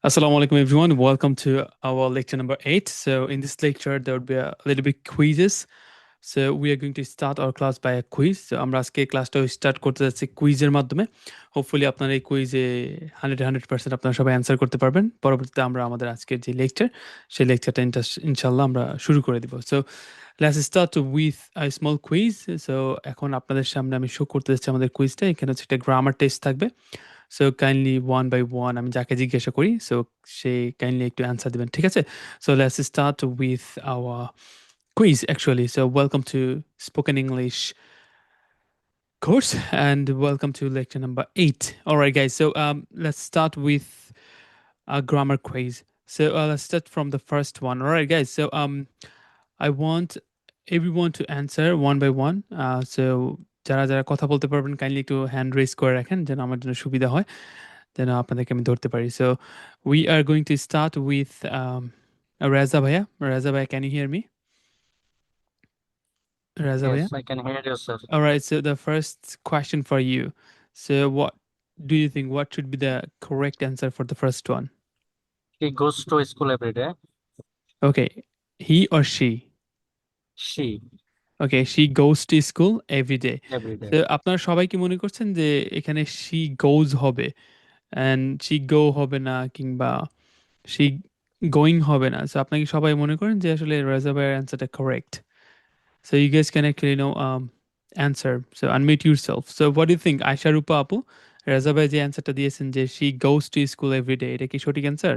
Assalamu alaikum everyone. Welcome to our lecture number 8. So in this lecture there would be a little bit quizzes. So we are going to start our class by a quiz. So আমরা আজকে ক্লাসটা start করতে যাচ্ছি কুইজের মাধ্যমে। Hopefully আপনারা এই কুইজে 100% আপনারা সবাই অ্যান্সার করতে পারবেন। পরবর্তীতে আমরা আমাদের আজকের যে লেকচার সেই লেকচারটা ইনশাআল্লাহ আমরা শুরু করে দিব। So let's start with a small quiz. So এখন আপনাদের সামনে আমি শো করতে যাচ্ছি আমাদের কুইজটা। এখানে হচ্ছে একটা গ্রামার টেস্ট থাকবে। So kindly one by one আমি যাকে জিজ্ঞাসা করি সো সে কাইন্ডলি একটু অ্যান্সার দিবেন, ঠিক আছে? So let's start with our quiz actually. So welcome to Spoken English course and welcome to lecture number 8. All right guys, so let's start with a grammar quiz. So let's start from the first one. All right guys, so I want everyone to answer one by one. So যারা যারা কথা বলতে পারবেন kindly একটু hand raise করে রাখেন যেন আমার জন্য সুবিধা হয়, যেন আপনাদেরকে আমি ধরতে পারি। So we are going to start with Raja ভাইয়া। রাজা ভাইয়া, can you hear me? Raza Yes, bhaiya? I can hear you, sir. All right, so the first question for you. So what do you think what should be the correct answer for the first one? He goes to school every day. Okay, he or she? She Okay, she goes to school every day. every day. So আপনারা সবাই কি মনে করছেন যে এখানে she goes হবে and she go হবে না কিংবা she going হবে না? So আপনারা কি সবাই মনে করেন যে আসলে রাজা ভাইয়ের অ্যান্সারটা correct? So you guys can actually answer. So unmute yourself. So what do you think, Aisha Rupa Apu? রাজা ভাই যে অ্যান্সারটা দিয়েছেন যে she goes to school every day, এটা কি সঠিক অ্যান্সার?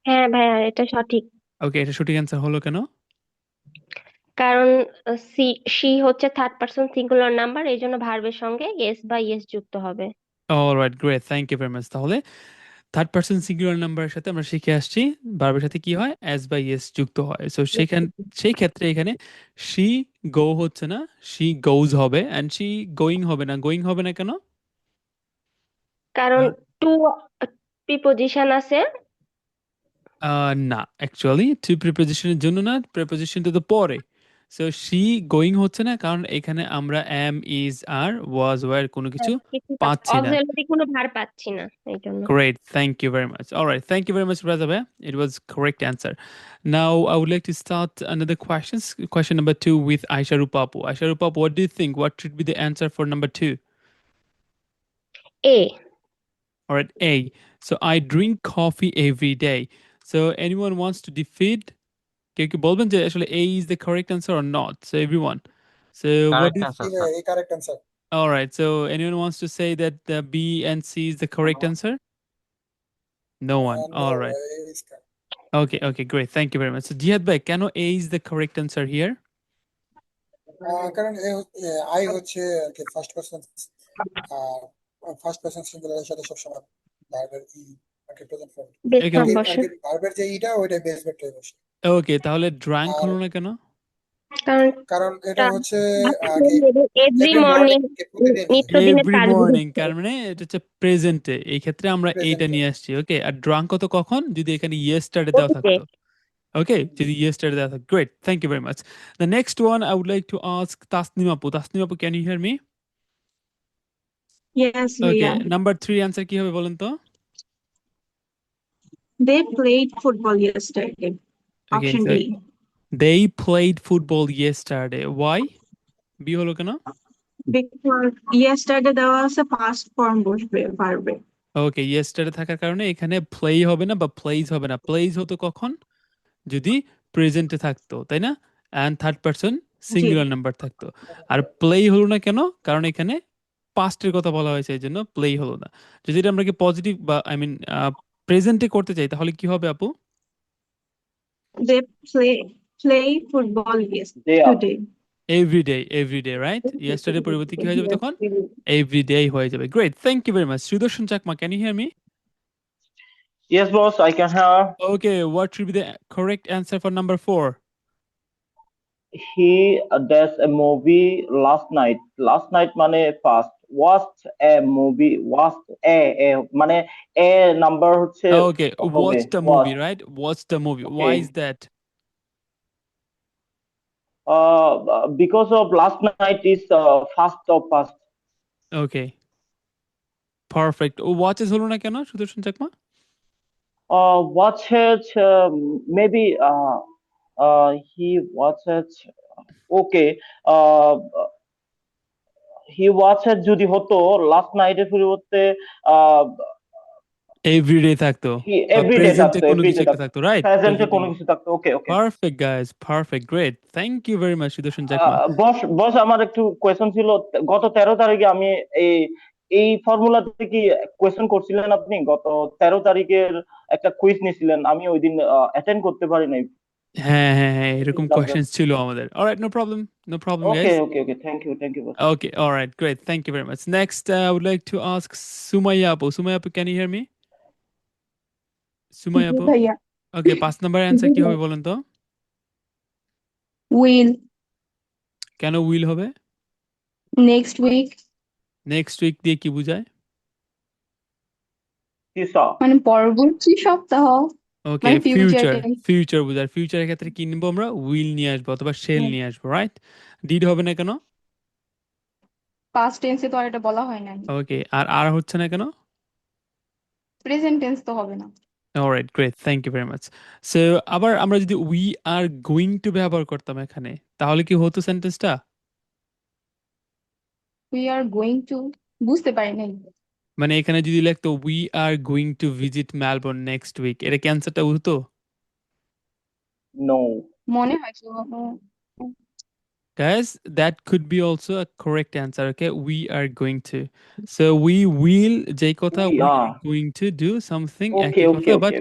হ্যাঁ ভাইয়া, এটা সঠিক। ওকে, এটা সঠিক অ্যান্সার হলো কেন? কারণ সি হচ্ছে থার্ড পারসন সিঙ্গুলার নাম্বার, এই জন্য ভার্বের সঙ্গে এস বা ইএস যুক্ত হবে। Alright, great, thank you very much. তাহলে থার্ড পারসন সিঙ্গুলার নাম্বারের সাথে আমরা শিখে আসছি ভার্বের সাথে কি হয়, এস বা ইএস যুক্ত হয়। সো সেই ক্ষেত্রে এখানে she go হচ্ছে না, she goes হবে, and she going হবে না। গোয়িং হবে না কেন? কারণ টু প্রিপোজিশন আছে। না, অ্যাকচুয়ালি টু প্রিপোজিশনের জন্য না, প্রিপোজিশনটা তো পরে। সো she going হচ্ছে না কারণ এখানে আমরা am, is, are, was, were কোনো কিছু পাচ্ছি না। অক্সিলারি কোনো ভার্ব পাচ্ছি না, এই জন্য। Great, thank you very much. All right, thank you very much, Raza bhai. It was correct answer. Now I would like to start another questions. Question number 2 with Aisha Rupapu. Aisha Rupapu, what do you think? What should be the answer for number 2? A. All right, A. So I drink coffee every day. So anyone wants to defeat? কেউ কি বলবেন যে আসলে A is the correct answer or not? So everyone. So what Correct is answer, sir. correct answer. all right? So anyone wants to say that B and C is the correct answer? No one. No, All right. it is correct. Okay, great. Thank you very much. So Jihad bhai, কেন A is the correct answer here? কারণ I হচ্ছে first person সিঙ্গুলারের সাথে সবসময় ভার্বের ই present form. Base Okay. Form বসে। ভার্বের যে ইটা ওইটা বেস ভার্বটাই বসে। Okay, তাহলে drank হলো না কেন? কারণ এটা হচ্ছে এভরি মর্নিং নিত্যদিনের Every কাজ morning, কার মানে এটা হচ্ছে প্রেজেন্টে। এই ক্ষেত্রে আমরা এইটা নিয়ে আসছি। ওকে, আর drunk হতো কখন? যদি এখানে yesterday দেওয়া থাকতো। Okay, যদি yesterday দেওয়া থাকতো। Great, thank you very much. The next one I would like to ask Tasnim Apu. Tasnim Apu, can you hear me? Yes, Okay, Leah. number 3 answer কি হবে বলেন তো? They played football yesterday. Okay, Option so B. they played football yesterday. Why? B হলো কেন? Because yesterday there was a past form বসবে verb. ওকে, yesterday থাকার কারণে এখানে প্লে হবে না বা প্লেজ হবে না। প্লেজ হতো কখন? যদি প্রেজেন্টে থাকতো, তাই না? And third person singular number থাকতো। আর প্লে হলো না কেন? কারণ এখানে পাস্টের কথা বলা হয়েছে, এই জন্য প্লে হলো না। যদি এটা আমরা কি পজিটিভ বা আই মিন প্রেজেন্টে করতে চাই তাহলে কি হবে আপু? They play football yesterday. Everyday, right? Yesterday পরিবর্তে কি হয়ে যাবে তখন? এভরিডে হয়ে যাবে। Great, thank you very much. Sudarshan Chakma, can you hear me? Yes, boss, I can hear. Okay, what should be the correct answer for number 4? He does a movie last night. Last night মানে past. Watched a movie. Watched a মানে a number হচ্ছে Okay, হবে, watch the movie, right? Watch the movie. Why Okay. is that? Because of last night is first of past. Okay. Perfect. ও watches হলো না কেন সুদর্শন Chakma? watches maybe he watches okay he watches যদি হতো last নাইটের পরিবর্তে আহ everyday থাকতো he বা everyday প্রেজেন্টে থাকতো কোনো কিছু everyday একটা থাকতো থাকতো, রাইট? প্রেজেন্টে কোনো কিছু থাকতো okay okay perfect guys, perfect, great, thank you very much Sudarshan Chakma. Boss boss আমার একটু কোয়েশ্চেন ছিল গত 13 তারিখে আমি এই এই ফর্মুলাতে কি কোয়েশ্চেন করছিলেন আপনি গত 13 তারিখের একটা কুইজ নিয়েছিলেন আমি ওই দিন অ্যাটেন্ড করতে পারি নাই হ্যাঁ হ্যাঁ হ্যাঁ, এরকম কোয়েশ্চেন্স ছিল আমাদের। Alright, no problem, no problem okay guys. Okay okay thank you boss Okay, all right, great. Thank you very much. Next, I would like to ask Sumaya Apu. Sumaya Apu, can you hear me? Sumaya G Apu? ভাইয়া Okay, 5 number answer জি কি হবে ভাইয়া বলেন তো? Will কেন will হবে? Next week next week দিয়ে কি বোঝায়? তিসা মানে পরবর্তী সপ্তাহ ওকে, মানে ফিউচার ফিউচার, টেন্স ফিউচার বোঝায়। ফিউচারের ক্ষেত্রে কি নিব আমরা? উইল নিয়ে আসবো অথবা শেল নিয়ে আসবো, রাইট? ডিড হবে না কেন? পাস্ট টেন্সে তো আর এটা বলা হয় নাই ওকে, আর হচ্ছে না কেন? প্রেজেন্ট টেন্স তো হবে না alright, great, thank you very much. So আবার আমরা যদি উই আর গোয়িং টু ব্যবহার করতাম এখানে, তাহলে কি হতো সেন্টেন্সটা? উই আর গোয়িং টু বুঝতে পারি নাই মানে এখানে যদি লিখতো we are going to visit Melbourne next week, এটা কি অ্যান্সারটা হতো? নো মনে হয় তো Guys, that could be also a correct answer. Okay, we are going to. So we will, যেই কথা, we we a are going to do something, ওকে একই ওকে কথা, ওকে but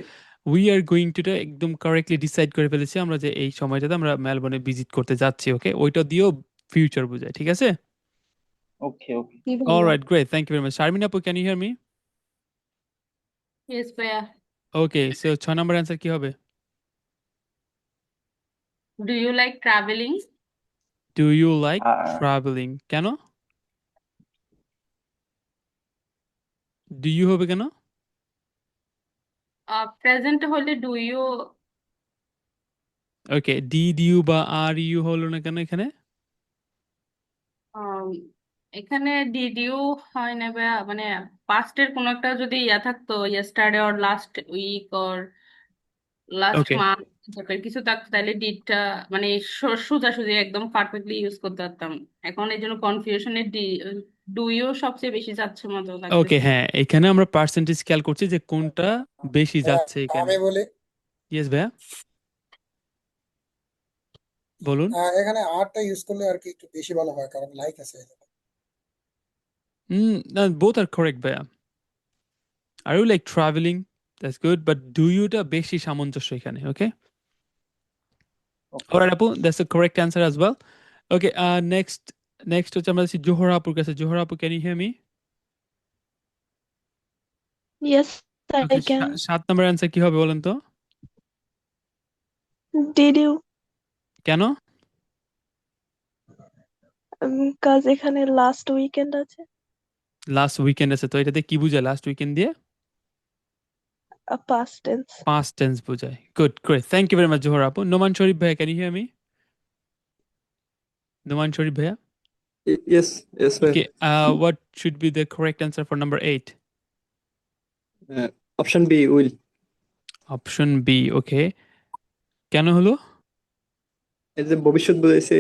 we are going to টা একদম কারেক্টলি ডিসাইড করে ফেলেছি আমরা যে এই সময়টাতে আমরা মেলবোর্নে ভিজিট করতে যাচ্ছি। ওকে, ওইটা দিয়েও ফিউচার বোঝায়, ঠিক আছে? ওকে ওকে কি ভাইয়া Alright, great, thank you very much. Sharmin আপু, can you hear me? Yes, ভাইয়া। Okay, so 6 নম্বর অ্যান্সার কি হবে? Do you like traveling? Do you like ah, traveling? কেন? Do you হবে কেন? Present হলে do you okay, did you বা are you হলো না কেন এখানে? um, এখানে did you হয় না ভাইয়া, মানে পাস্টের কোনো একটা যদি ইয়া থাকতো, yesterday or last week or last okay, month টাইপের কিছু থাকতো, তাহলে ডিডটা মানে সোজাসুজি একদম পারফেক্টলি ইউজ করতে পারতাম। এখন এই জন্য কনফিউশনে ডু ইউ সবচেয়ে বেশি যাচ্ছে মতো ওকে, লাগতেছে। হ্যাঁ, এখানে আমরা পার্সেন্টেজ খেয়াল করছি যে কোনটা বেশি যাচ্ছে এখানে। আমি বলি ইয়েস ভাইয়া, বলুন। এখানে আরটা ইউজ করলে আর কি একটু বেশি ভালো হয় কারণ লাইক আছে বোথ আর কারেক্ট ভাইয়া। Are you like travelling, that's good, but do ইউটা বেশি সামঞ্জস্য এখানে। ওকে, অলরাইট আপু, that's the correct answer as well. Okay, next হচ্ছে আমরা যাচ্ছি জোহরা আপুর কাছে। জোহরা আপু, can you hear me? Yes, I okay, can. 7 নম্বর অ্যান্সার কি হবে বলেন তো? Did you? কেন? Cause এখানে last weekend আছে। লাস্ট উইকেন্ড আছে, তো এটাতে কি বোঝায় লাস্ট উইকেন্ড দিয়ে? Past tense. Past tense বোঝায়। Good, great. Thank you very much, Zohra Apu. Noman Sharif bhaiya, can you hear me? Noman Sharif bhaiya? Yes, yes, sir. Okay, what should be the correct answer for number 8? Option B, will. Option B, okay. কেন হলো? এই যে ভবিষ্যৎ বোঝাইছে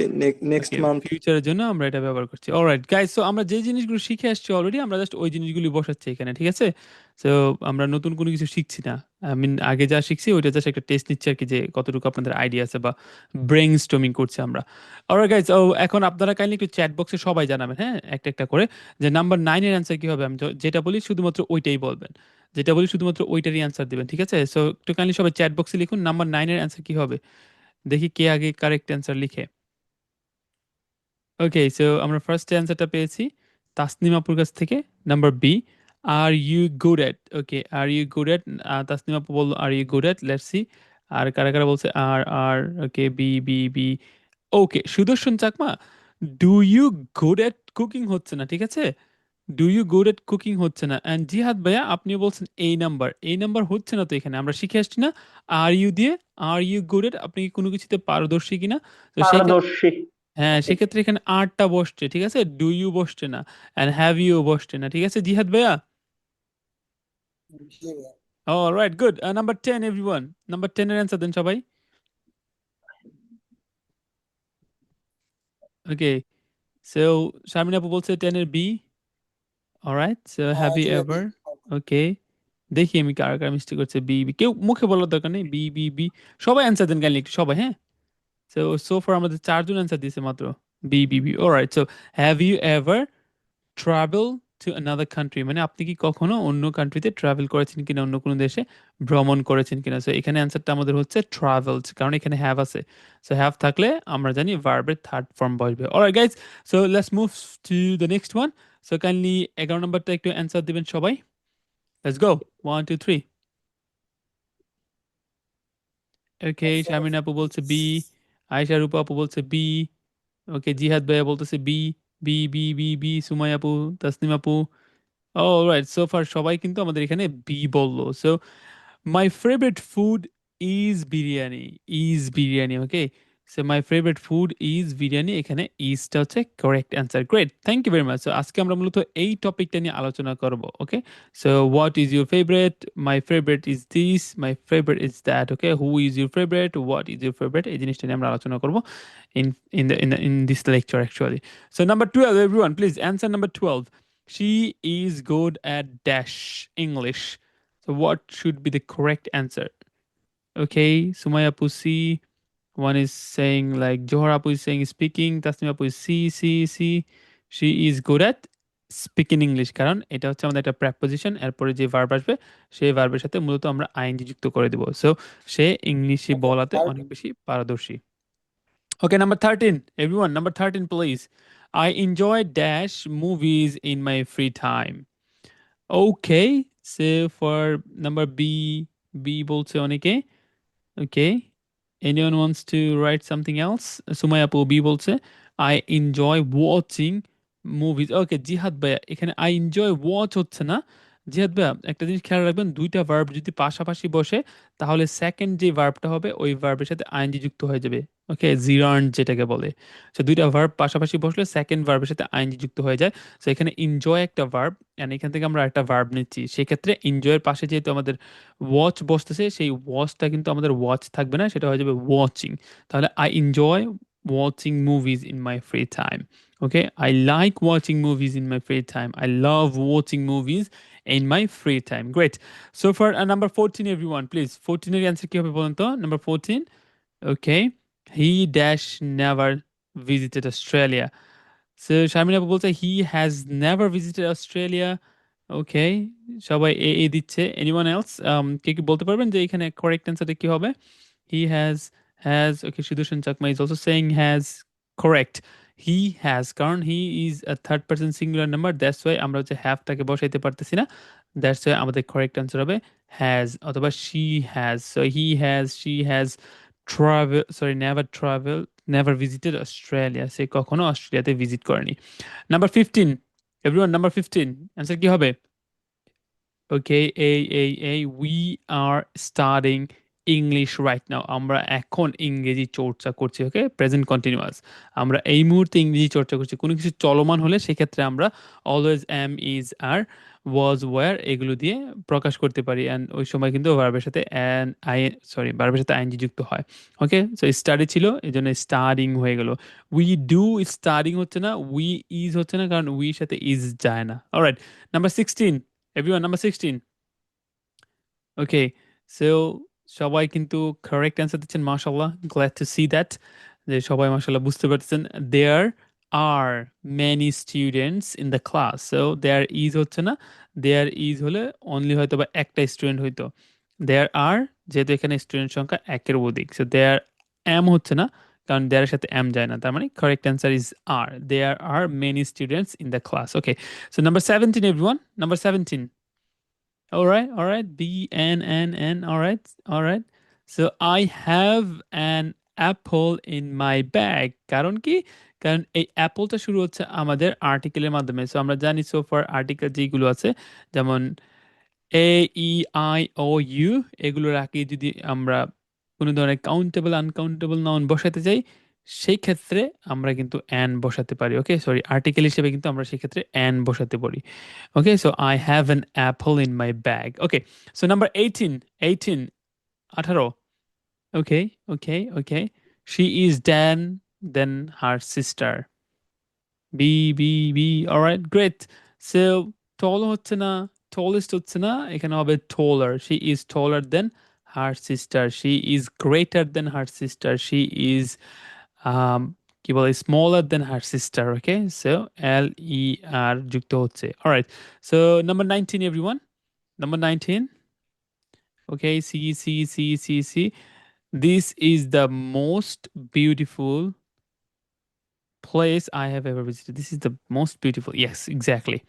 next Okay, month. ফিউচারের জন্য আমরা এটা ব্যবহার করছি। অলরাইট গাইস, সো আমরা যে জিনিসগুলো শিখে আসছি অলরেডি, আমরা জাস্ট ওই জিনিসগুলি বসাচ্ছি এখানে, ঠিক আছে? সো আমরা নতুন কোনো কিছু শিখছি না। আই মিন আগে যা শিখছি ওইটা জাস্ট একটা টেস্ট নিচ্ছি আর কি, যে কতটুকু আপনাদের আইডিয়া আছে বা ব্রেইন স্টর্মিং করছি আমরা। অলরাইট গাইস, এখন আপনারা কাইন্ডলি একটু চ্যাট বক্সে সবাই জানাবেন, হ্যাঁ, একটা একটা করে, যে নাম্বার 9 এর অ্যান্সার কি হবে। আমি যেটা বলি শুধুমাত্র ওইটাই বলবেন, যেটা বলি শুধুমাত্র ওইটারই অ্যান্সার দিবেন, ঠিক আছে? সো একটু কাইন্ডলি সবাই চ্যাট বক্সে লিখুন নাম্বার 9 এর অ্যান্সার কি হবে। দেখি কে আগে কারেক্ট অ্যান্সার লিখে। ওকে, সো আমরা ফার্স্ট অ্যান্সারটা পেয়েছি তাসনিম আপুর কাছ থেকে, number B, are you good at. Okay, are you good at, Tasnim আপু বললো are you good at, let's see আর কারা কারা বলছে আর। Okay, B B B. Okay, Sudarshan Chakma, do you good at cooking হচ্ছে না, ঠিক আছে? Do you good at cooking হচ্ছে না। অ্যান্ড জিহাদ ভাইয়া, আপনি বলছেন এই নাম্বার হচ্ছে না, তো এখানে আমরা শিখে আসছি না আর ইউ দিয়ে। আর ইউ গুড এট, আপনি কি কোনো কিছুতে পারদর্শী কিনা? তো সেই পারদর্শী হ্যাঁ, ওকে সেক্ষেত্রে এখানে আরটা বসছে, ঠিক আছে? ডু ইউ বসছে না, অ্যান্ড হ্যাভ ইউ বসছে না, ঠিক আছে জিহাদ ভাইয়া? জি ভাইয়া। All right, good. Number 10, everyone. Number 10 এর অ্যান্সার দেন সবাই। Okay. So Sharmin আপু বলছে 10 এর B. All right. So have you জি ভাই, ever? Okay. দেখি আমি কার কার মিস্টেক করছে বি বি। কেউ মুখে বলার দরকার নেই। B B B. সবাই অ্যান্সার দেন কাইন্ডলি একটু সবাই, হ্যাঁ? So far আমাদের 4 জন অ্যান্সার দিয়েছে মাত্র। B B B. Alright. So have you ever travel to another country? মানে আপনি কি কখনো অন্য কান্ট্রিতে ট্রাভেল করেছেন কিনা, অন্য কোনো দেশে ভ্রমণ করেছেন কিনা? সো এখানে অ্যান্সারটা আমাদের হচ্ছে ট্রাভেলড, কারণ এখানে হ্যাভ আছে। সো হ্যাভ থাকলে আমরা জানি ভার্বের থার্ড ফর্ম বসবে। Alright guys, so let's move to the next one. So kindly 11 নম্বরটা একটু অ্যান্সার দিবেন সবাই। Let's go, 1 2 3। ওকে, শামিন আপু বলছে বি, আয়েশা রূপা আপু বলছে বি, ওকে জিহাদ ভাইয়া বলতেছে B B B B B, Sumai আপু, তাসনিম আপু। অলরাইট, সো ফার সবাই কিন্তু আমাদের এখানে বি বললো। So my favourite food is biryani, is biryani. Okay, so my favourite food is biryani, এখানে ইজটা হচ্ছে correct answer. Great, thank you very much. So আজকে আমরা মূলত এই টপিকটা নিয়ে আলোচনা করব। Okay, so what is your favourite, my favourite is this, my favourite is that. Okay, who is your favourite, what is your favourite, এই জিনিসটা নিয়ে আমরা আলোচনা করব in this lecture actually. So number 12, everyone, please answer number 12. She is good at dash English. So what should be the correct answer? Okay, Sumaya Pusi, one is saying like Johar Apu is saying speaking, Tasnima Apu is C. She is good at speaking English, কারণ এটা হচ্ছে আমাদের একটা preposition, এরপরে যে verb আসবে সেই ভার্বের সাথে মূলত আমরা আইএনজি যুক্ত করে দেব। সো সে ইংলিশে বলাতে অনেক বেশি পারদর্শী। Okay, number 13, everyone, number 13, please. I enjoy dash movies in my free time. Okay, so for number B, B বলছে অনেকে। Okay, anyone wants to write something else? Sumaya Apu B বলছে I enjoy watching movies. Okay, জিহাদ ভাইয়া এখানে I enjoy watch হচ্ছে না। জিহাদ ভাইয়া একটা জিনিস খেয়াল রাখবেন, দুইটা ভার্ব যদি পাশাপাশি বসে তাহলে সেকেন্ড যে ভার্বটা হবে ওই ভার্বের সাথে আইএনজি যুক্ত হয়ে যাবে। ওকে, জিরান্ড যেটাকে বলে। সো দুইটা ভার্ব পাশাপাশি বসলে সেকেন্ড ভার্বের সাথে আইএনজি যুক্ত হয়ে যায়। সো এখানে এনজয় একটা ভার্ব, এন্ড এখান থেকে আমরা একটা ভার্ব নিচ্ছি। সেক্ষেত্রে এনজয়ের পাশে যেহেতু আমাদের ওয়াচ বসতেছে, সেই ওয়াচটা কিন্তু আমাদের ওয়াচ থাকবে না, সেটা হয়ে যাবে ওয়াচিং। তাহলে I enjoy watching movies in my free time. Okay, I like watching movies in my free time, I love watching movies in my free time. Great. So for number 14, everyone, please. 14 এর answer কি হবে বলুন তো? Number 14. Okay. He dash never visited Australia. So Sharmin Apu বলছে he has never visited Australia. Okay. সবাই এ দিচ্ছে। Anyone else? কে কি বলতে পারবেন যে এখানে correct answerটা কি হবে? He has okay, Shidushan Chakma is also saying has, correct. He has, কারণ he is a third person singular number, that's why আমরা হচ্ছে have টাকে বসাইতে পারতেছি না, that's why আমাদের correct answer হবে has অথবা she has. So he has, she has never visited Australia, সে কখনো অস্ট্রেলিয়াতে ভিজিট করেনি। Number 15, everyone, number 15 answer কি হবে? Okay, we are studying English right now. আমরা এখন ইংরেজি চর্চা করছি। ওকে, প্রেজেন্ট কন্টিনিউয়াস। আমরা এই মুহূর্তে ইংরেজি চর্চা করছি। কোনো কিছু চলমান হলে সেক্ষেত্রে আমরা always am, is, are, was, were এগুলো দিয়ে প্রকাশ করতে পারি, অ্যান্ড ওই সময় কিন্তু ভার্বের সাথে ভার্বের সাথে আইএনজি যুক্ত হয়। ওকে, সো স্টাডি ছিল এই জন্য স্টাডিং হয়ে গেল। উই ডু স্টাডিং হচ্ছে না, উই ইজ হচ্ছে না, কারণ উইর সাথে ইজ যায় না। Alright, number 16, everyone, number 16. Okay, so সবাই কিন্তু correct answer দিচ্ছেন, মাশাআল্লাহ, glad to see that, যে সবাই মাশাআল্লাহ বুঝতে পারতেছেন। There are many students in the class. So there is হচ্ছে না, there is হলে only হয়তো বা একটা স্টুডেন্ট হইতো। There are যেহেতু এখানে স্টুডেন্ট সংখ্যা একের অধিক, so there am হচ্ছে না, কারণ there এর সাথে am যায় না, তার মানে correct answer is are. There are many students in the class. Okay, so number 17, everyone, number 17. All right. B N. All right. So I have an apple in my bag. কারণ কি? কারণ এই অ্যাপলটা শুরু হচ্ছে আমাদের আর্টিকেলের মাধ্যমে। সো আমরা জানি সো ফর আর্টিকেল যেগুলো আছে, যেমন এ ই আই ও ইউ, এগুলোর আগে যদি আমরা কোনো ধরনের কাউন্টেবল আনকাউন্টেবল নাউন বসাতে চাই, সেই ক্ষেত্রে আমরা কিন্তু অ্যান বসাতে পারি। ওকে, সরি, আর্টিকেল হিসেবে কিন্তু আমরা সেই ক্ষেত্রে অ্যান বসাতে পারি। Okay, so I have an apple in my bag. Okay, so number 18, 18. Okay, okay, okay. She is than her sister. B. Alright, great. So tall হচ্ছে না, tallest হচ্ছে না, এখানে হবে taller. She is taller than her sister. She is greater than her sister. She is কি বলে smaller than her sister. Okay, so L-E-R যুক্ত হচ্ছে. Alright, so number 19, everyone. Number 19. Okay, see. This is the most beautiful place I have ever visited. This is the most beautiful. Yes, exactly.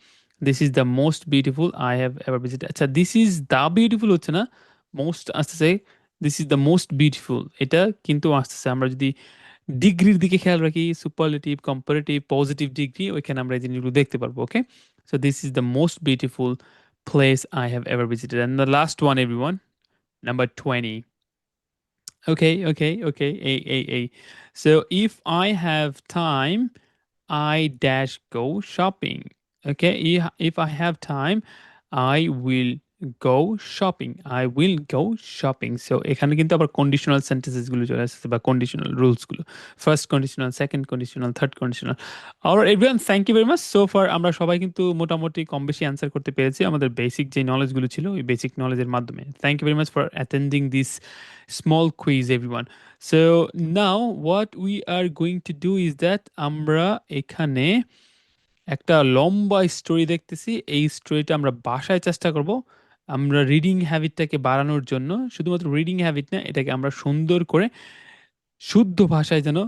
This is the most beautiful I have ever visited. আচ্ছা, this is the beautiful হচ্ছে না, most আসতেছে, this is the most beautiful, এটা কিন্তু আসতেছে। আমরা যদি ডিগ্রির দিকে খেয়াল রাখি, সুপারলেটিভ, কম্পারেটিভ, পজিটিভ ডিগ্রি, ওইখানে আমরা এই জিনিসগুলো দেখতে পারবো। Okay, so this is the most beautiful place I have ever visited. And the last one, everyone, number 20. Okay. So if I have time, I dash go shopping. Okay, if I have time, I will go shopping. I will go shopping. So এখানে কিন্তু আবার conditional sentences গুলো চলে আসছে বা conditional rules গুলো, first conditional, second conditional, third conditional. Alright everyone, thank you very much. So far আমরা সবাই কিন্তু মোটামুটি কম বেশি অ্যান্সার করতে পেরেছি আমাদের বেসিক যে নলেজগুলো ছিল ওই বেসিক নলেজের মাধ্যমে। Thank you very much for attending this small quiz, everyone. So now what we are going to do is that আমরা এখানে একটা লম্বা স্টোরি দেখতেছি, এই স্টোরিটা আমরা বাসায় চেষ্টা করব আমরা রিডিং হ্যাবিটটাকে বাড়ানোর জন্য। শুধুমাত্র রিডিং হ্যাবিট না, এটাকে আমরা সুন্দর করে শুদ্ধ ভাষায় যেন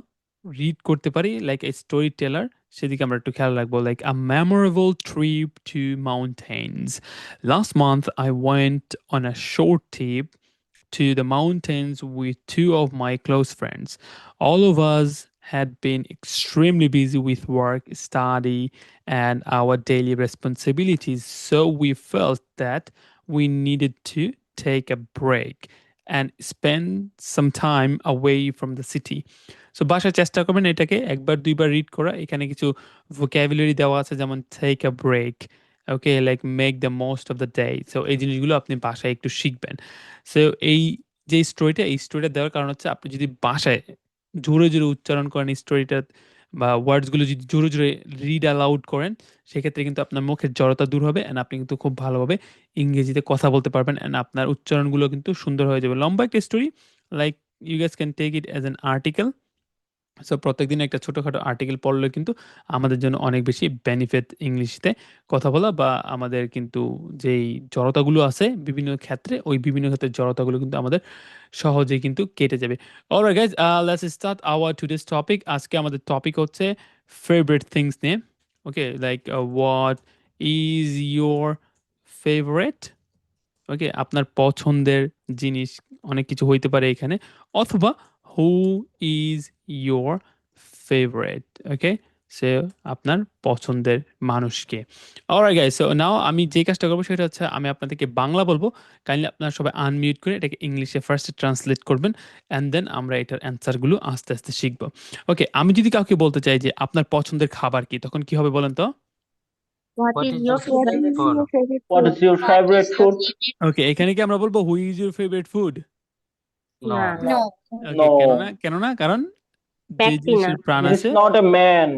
রিড করতে পারি, লাইক এ স্টোরি টেলার, সেদিকে আমরা একটু খেয়াল রাখবো। Like a memorable trip to mountains. Last month I went on a short trip to the mountains with two of my close friends. All of us had been extremely busy with work, study, and our daily responsibilities, so we felt that we needed to take a break and spend some time away from the city. So বাসায় চেষ্টা করবেন এটাকে একবার দুইবার read করা। এখানে কিছু vocabulary দেওয়া আছে, যেমন take a break, okay, like make the most of the day. So এই জিনিসগুলো আপনি বাসায় একটু শিখবেন। সো এই যে স্টোরিটা, এই স্টোরিটা দেওয়ার কারণ হচ্ছে আপনি যদি বাসায় জোরে জোরে উচ্চারণ করেন স্টোরিটা বা ওয়ার্ডসগুলো যদি জোরে জোরে রিড অ্যালাউড করেন, সেক্ষেত্রে কিন্তু আপনার মুখের জড়তা দূর হবে অ্যান্ড আপনি কিন্তু খুব ভালোভাবে ইংরেজিতে কথা বলতে পারবেন অ্যান্ড আপনার উচ্চারণগুলো কিন্তু সুন্দর হয়ে যাবে। লম্বা একটা story, like you guys can take it as an article. So প্রত্যেকদিন একটা ছোটোখাটো আর্টিকেল পড়লে কিন্তু আমাদের জন্য অনেক বেশি বেনিফিট ইংলিশতে কথা বলা, বা আমাদের কিন্তু যেই জড়তাগুলো আছে বিভিন্ন ক্ষেত্রে, ওই বিভিন্ন ক্ষেত্রে জড়তাগুলো কিন্তু আমাদের সহজেই কিন্তু কেটে যাবে। Alright guys, let's start our today's topic. আজকে আমাদের টপিক হচ্ছে ফেভারিট থিংস নিয়ে। Okay, like what is your favourite. Okay, আপনার পছন্দের জিনিস অনেক কিছু হইতে পারে এখানে, অথবা who is your favourite. Okay, say আপনার পছন্দের মানুষকে। অলরাইট গাইস, সো নাও আমি যে কাজটা করবো সেটা হচ্ছে আমি আপনাদেরকে বাংলা বলবো, কাইন্ডলি আপনারা সবাই আনমিউট করে এটাকে ইংলিশে ফার্স্টে ট্রান্সলেট করবেন অ্যান্ড দেন আমরা এটার অ্যান্সারগুলো আস্তে আস্তে শিখবো। ওকে, আমি যদি কাউকে বলতে চাই যে আপনার পছন্দের খাবার কি, তখন কি হবে বলেন তো? What What is is your your What favorite is food? your favorite What food? is your favorite food? ওকে, এখানে কি আমরা বলবো হু is your favourite food? No. না, No. ওকে, No, কেন না? কারণ যে ব্যক্তি না। জিনিসের প্রাণ he's আছে, not a man.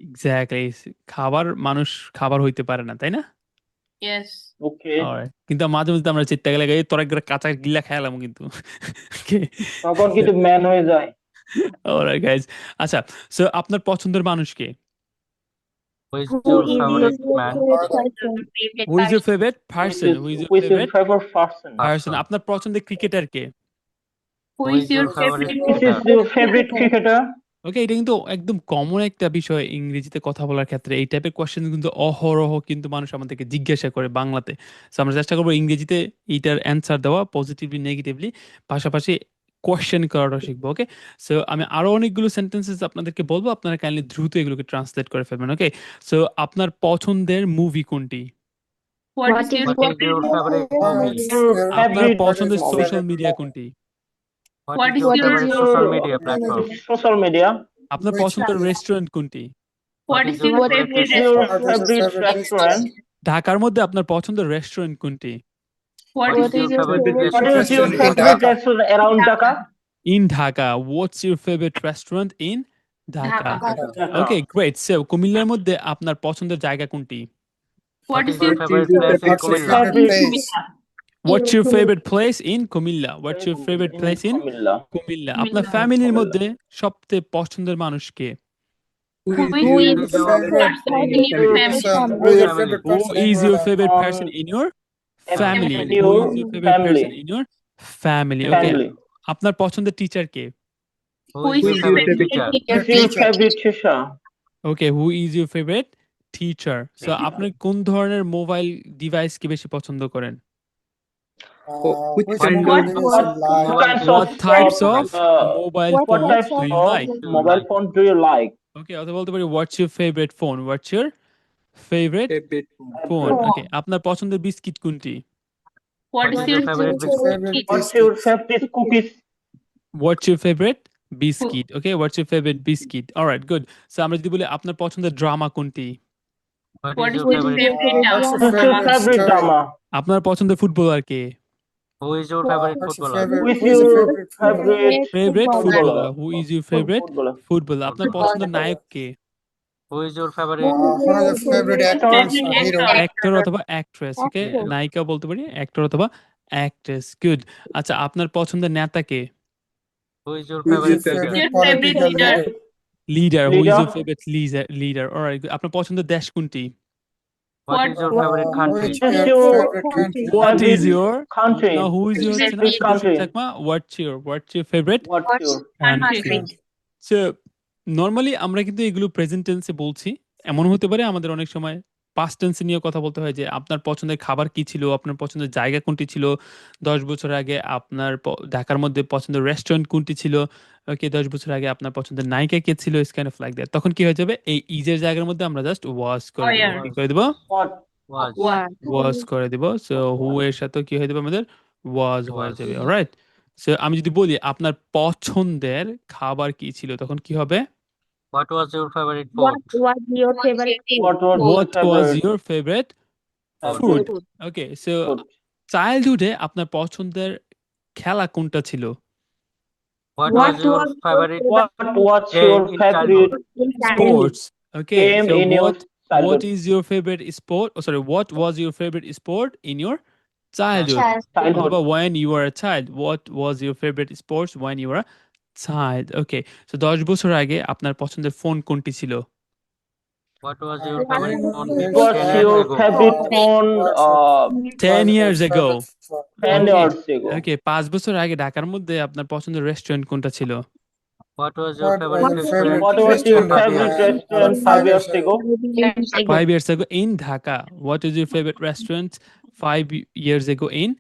এক্স্যাক্টলি, খাবার মানুষ খাবার হইতে পারে না, তাই না? Yes. Okay, Alright, কিন্তু মাঝে মধ্যে আমরা চিন্তা গেলে তোরা একটা কাঁচা গিলা খেলাম কিন্তু। Okay, তখন কিন্তু ম্যান হয়ে যায়। alright guys, আচ্ছা, সো আপনার পছন্দের মানুষ কে? Who is Who your is favorite your man? favorite Father. person? favorite Who is your person? favorite Which person? is Who is your which is favorite favorite person? person? আপনার পছন্দের cricketer K? Who Who is is your your favorite favorite Which is cricketer? your favorite cricketer? ওকে, এটা কিন্তু একদম common একটা বিষয় ইংরেজিতে কথা বলার ক্ষেত্রে। এই টাইপের কোয়েশ্চেন কিন্তু অহরহ কিন্তু মানুষ আমাদেরকে জিজ্ঞাসা করে বাংলাতে। সো আমরা চেষ্টা করবো ইংরেজিতে এইটার অ্যান্সার দেওয়া, পজিটিভলি নেগেটিভলি, পাশাপাশি কোয়েশ্চেন করাটা শিখবো। ওকে, সো আমি আরো অনেকগুলো সেন্টেন্সেস আপনাদেরকে বলবো, আপনারা কাইন্ডলি দ্রুত এগুলোকে ট্রান্সলেট করে ফেলবেন। ওকে, সো আপনার পছন্দের মুভি কোনটি? What What is is your What is your favorite movie? আপনার Favorite পছন্দের movie. সোশ্যাল মিডিয়া কোনটি? What What is is your your favorite favorite social social media platform? Social media. আপনার Which পছন্দের is restaurant কোনটি? What is your What is favorite Your restaurant? what is your favorite favorite restaurant? ঢাকার মধ্যে আপনার পছন্দের restaurant কোনটি? What What is is your favorite What is your restaurant in favorite Dhaka? restaurant around Dhaka? In Dhaka. What's your favorite restaurant in Dhaka? Dhaka? Dhaka. Okay, great. So কুমিল্লার মধ্যে আপনার পছন্দের জায়গা কোনটি? What is What your is favorite your place in What's your Kumilla? favorite place? What's your favorite place in Kumilla? What's your favorite In place in Kumilla. Kumilla? Kumilla. আপনার ফ্যামিলির Kumilla. মধ্যে সবচেয়ে পছন্দের মানুষ কে? Who Who is is your your favorite person in your family? person? Who Who is your is- favorite Who person in is your favorite Um, person in your family? in Who your is your favorite person family. in your family? Okay. Family. আপনার পছন্দের teacher K? Who is your your favorite teacher? teacher? Who's your favorite teacher? Okay, who is your favorite teacher? So আপনি কোন ধরনের mobile device কি বেশি পছন্দ করেন? which Which kind mobile of- device you like? What kinds What types of uh, mobile what what phones types do you of like? mobile phone do you like? Okay, অথবা বলতে পারি what's your favorite phone? What's your favorite favorite phone? Okay, আপনার পছন্দের biscuit কোনটি? What is your favorite What's your favorite favorite What's your biscuits? favorite cookies? What's your favorite biscuit? Okay, what's your favorite biscuit? All right, good. So আমরা যদি বলি আপনার পছন্দের drama কোনটি? What is your your favorite? favorite What's your Who's your favorite favorite story? drama? আপনার পছন্দের footballer K? Who is your favorite What's your footballer? favorite? Who is Who is your your favorite footballer? favorite Favorite footballer? footballer. Who is your favorite Footballer. footballer? আপনার পছন্দের নায়ক কে? Who is your favorite Who is your favorite actors or hero? Actor অথবা actress. ওকে, নায়িকা বলতে পারি, actor অথবা actress. Good. আচ্ছা, আপনার পছন্দের নেতা কে? Who is your Who is your favorite leader? favorite Your favorite political leader? leader? Leader. Who is Leader. Your favourite leader? Alright, আপনার পছন্দের দেশ কোনটি? What is your favorite country? Which What's your your favorite country? What is favorite your country? No, who is your হচ্ছে না, Which শুধু country? থাকবা what's your favorite What's your country? So normally আমরা কিন্তু এগুলো প্রেজেন্ট টেন্সে বলছি। এমন হতে পারে আমাদের অনেক সময় পাস্ট টেন্সে নিয়ে কথা বলতে হয় যে আপনার পছন্দের খাবার কি ছিল, আপনার পছন্দের জায়গা কোনটি ছিল, 10 বছর আগে আপনার ঢাকার মধ্যে পছন্দের রেস্টুরেন্ট কোনটি ছিল, ওকে 10 বছর আগে আপনার পছন্দের নায়িকা কে ছিল, it's kind of like that. তখন কি হয়ে যাবে, এই ইজের জায়গার মধ্যে আমরা জাস্ট ওয়াজ করে দেব। Where? কি করে দেব? what? Was. ওয়াজ করে দেব। সো হু এর সাথে কি হয়ে যাবে, আমাদের ওয়াজ হয়ে Was. যাবে। অলরাইট। সো আমি যদি বলি আপনার পছন্দের খাবার কি ছিল, তখন কি হবে? What was your favorite What food? was your favorite food? What was What was favorite your favorite food? food? Okay, so Food. চাইল্ডহুডে আপনার পছন্দের খেলা কোনটা ছিল? What What was your was favorite What was game your in favorite in childhood? Sports. Okay, game so in your what childhood? is your favorite sport? Oh, sorry, what was your favorite sport in your childhood? Childhood. অথবা when you were a child, what was your favorite sports when you were a child? Okay, so 10 বছর আগে আপনার পছন্দের phone কোনটি ছিল? What was your favorite phone What's 10 years your ago? favorite phone 10 years ago. 10 Okay. years ago? Okay, 5 বছর আগে ঢাকার মধ্যে আপনার পছন্দের রেস্টুরেন্ট কোনটা ছিল? What was your What favorite was your restaurant? What was your 5 favorite years? restaurant 5 years ago? 5 years ago in Dhaka. What is your favorite restaurant 5 years ago in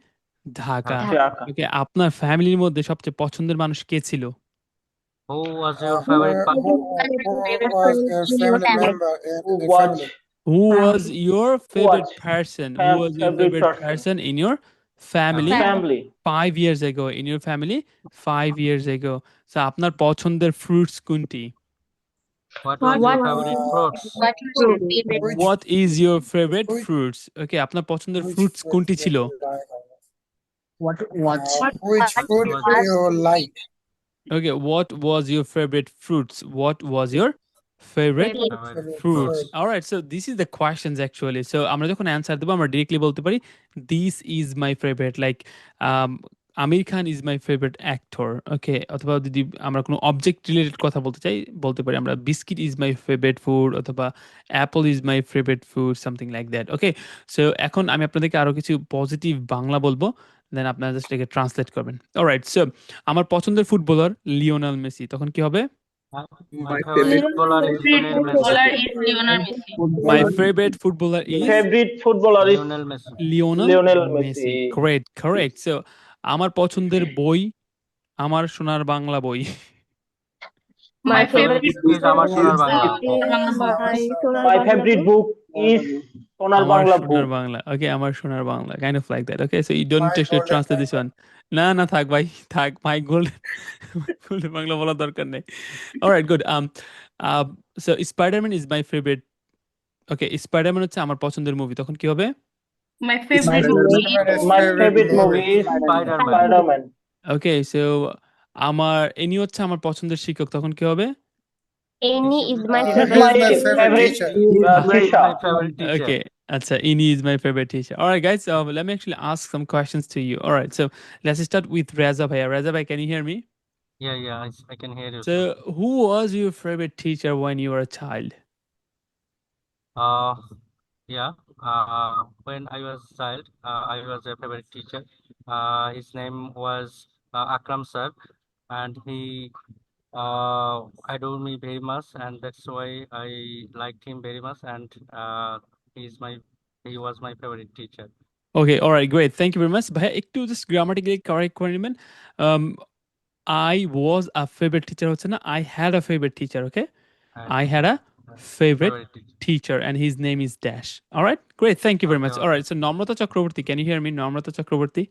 Dhaka? Dhaka. Okay, আপনার ফ্যামিলির মধ্যে সবচেয়ে পছন্দের মানুষ কে ছিল? Who was your favorite Who was your family member in Who the watch family? Who was your favorite Watch. person? Who was your Favorite favorite person. person in your family family? 5 years ago? In your family 5 years ago. So আপনার পছন্দের fruits কোনটি? What was your favorite fruits? Which What is your favorite Which- fruits? Okay, আপনার পছন্দের which fruits food কোনটি do ছিল? you like? What? Which food was- do you like? Okay, what was your favorite fruits? What was your favorite Favorite fruits? fruits. All right, so this is the questions actually. So আমরা যখন answer দেবো আমরা directly বলতে পারি this is my favorite, like Aamir Khan is my favorite actor. Okay, অথবা যদি আমরা কোনো অবজেক্ট রিলেটেড কথা বলতে চাই বলতে পারি আমরা biscuit is my favorite food অথবা Apple is my favorite food, something like that. Okay, so এখন আমি আপনাদেরকে আরো কিছু পজিটিভ বাংলা বলবো, দেন আপনারা জাস্ট এটাকে ট্রান্সলেট করবেন। অলরাইট, সো আমার পছন্দের ফুটবলার লিওনেল মেসি, তখন কি হবে? My favorite footballer is Lionel Footballer Messi. is Lionel Messi. My favorite footballer is Favorite footballer is Lionel Messi. Lionel Messi. Messi. Great, correct. So আমার পছন্দের বই আমার সোনার বাংলা বই। My favorite book is Amar Sonar Bangla. My favorite book is সোনার Amar Bangla Shonar book. Bangla. Okay, Amar Shonar Bangla. Kind of like that. Okay, so you don't My need to actually golden translate this Bangla. one. না থাক ভাই থাক my golden golden Bangla বলার দরকার নেই. All right, good. So Spider-Man is my favorite. Okay, Spider-Man হচ্ছে আমার পছন্দের মুভি, তখন কি হবে? My My favorite favorite movie. Spider-Man is My favorite favorite movie. movie is Spider-Man. Spider-Man. Okay, so ইনি হচ্ছে আমার পছন্দের শিক্ষক, তখন কি হবে? Any is my He is favorite my teacher. favorite teacher. teacher. My favorite teacher. Okay, acha, Ini is my favorite teacher. All right, guys, let me actually ask some questions to you. All right, so let's start with Reza Bhaiya. Reza Bhai, can you hear me? Yeah, I can hear you. So, who was your favorite teacher when you were a child? Yeah. When I was a child, I was a favorite teacher. His name was Akram sir, and he adored me very much, and that's why I liked him very much. And he was my favorite teacher. Okay, all right, great. Thank you very much. Bhaiya, একটু just grammatically correct করে নেবেন. I was a favorite teacher হচ্ছে না, I had a favorite teacher, okay? And I had a favorite favorite teacher. teacher and his name is Dash. All right, great. Thank you very Okay, much. okay. All right, so Namrata Chakraborty, can you hear me? Namrata Chakraborty.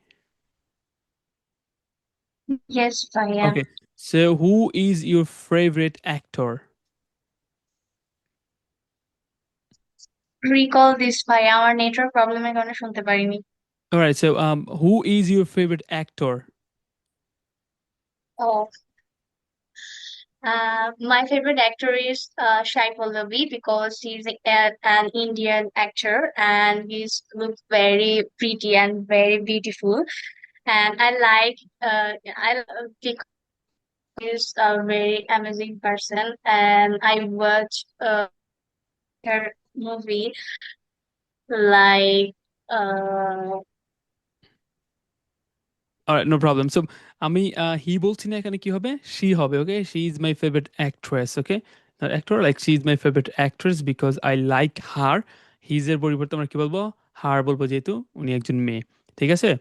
Yes, Bhaiya. Okay, so who is your favorite actor? Recall this, Bhaiya. আমার network প্রবলেমের কারণে শুনতে পারিনি। All right, so who is your favorite actor? Oh. My favorite actor is Shai Pallavi because he's an Indian actor and he's looks very pretty and very beautiful. And I like because he's a very amazing person. And I watch her movie like All right, no problem. So আমি he বলছি না, এখানে কি হবে? She হবে, okay? She is my favorite actress, okay? Not actor, like she is my favorite actress because I like her. His এর পরিবর্তে আমরা কি বলবো? Her বলবো, যেহেতু উনি একজন মেয়ে। ঠিক আছে?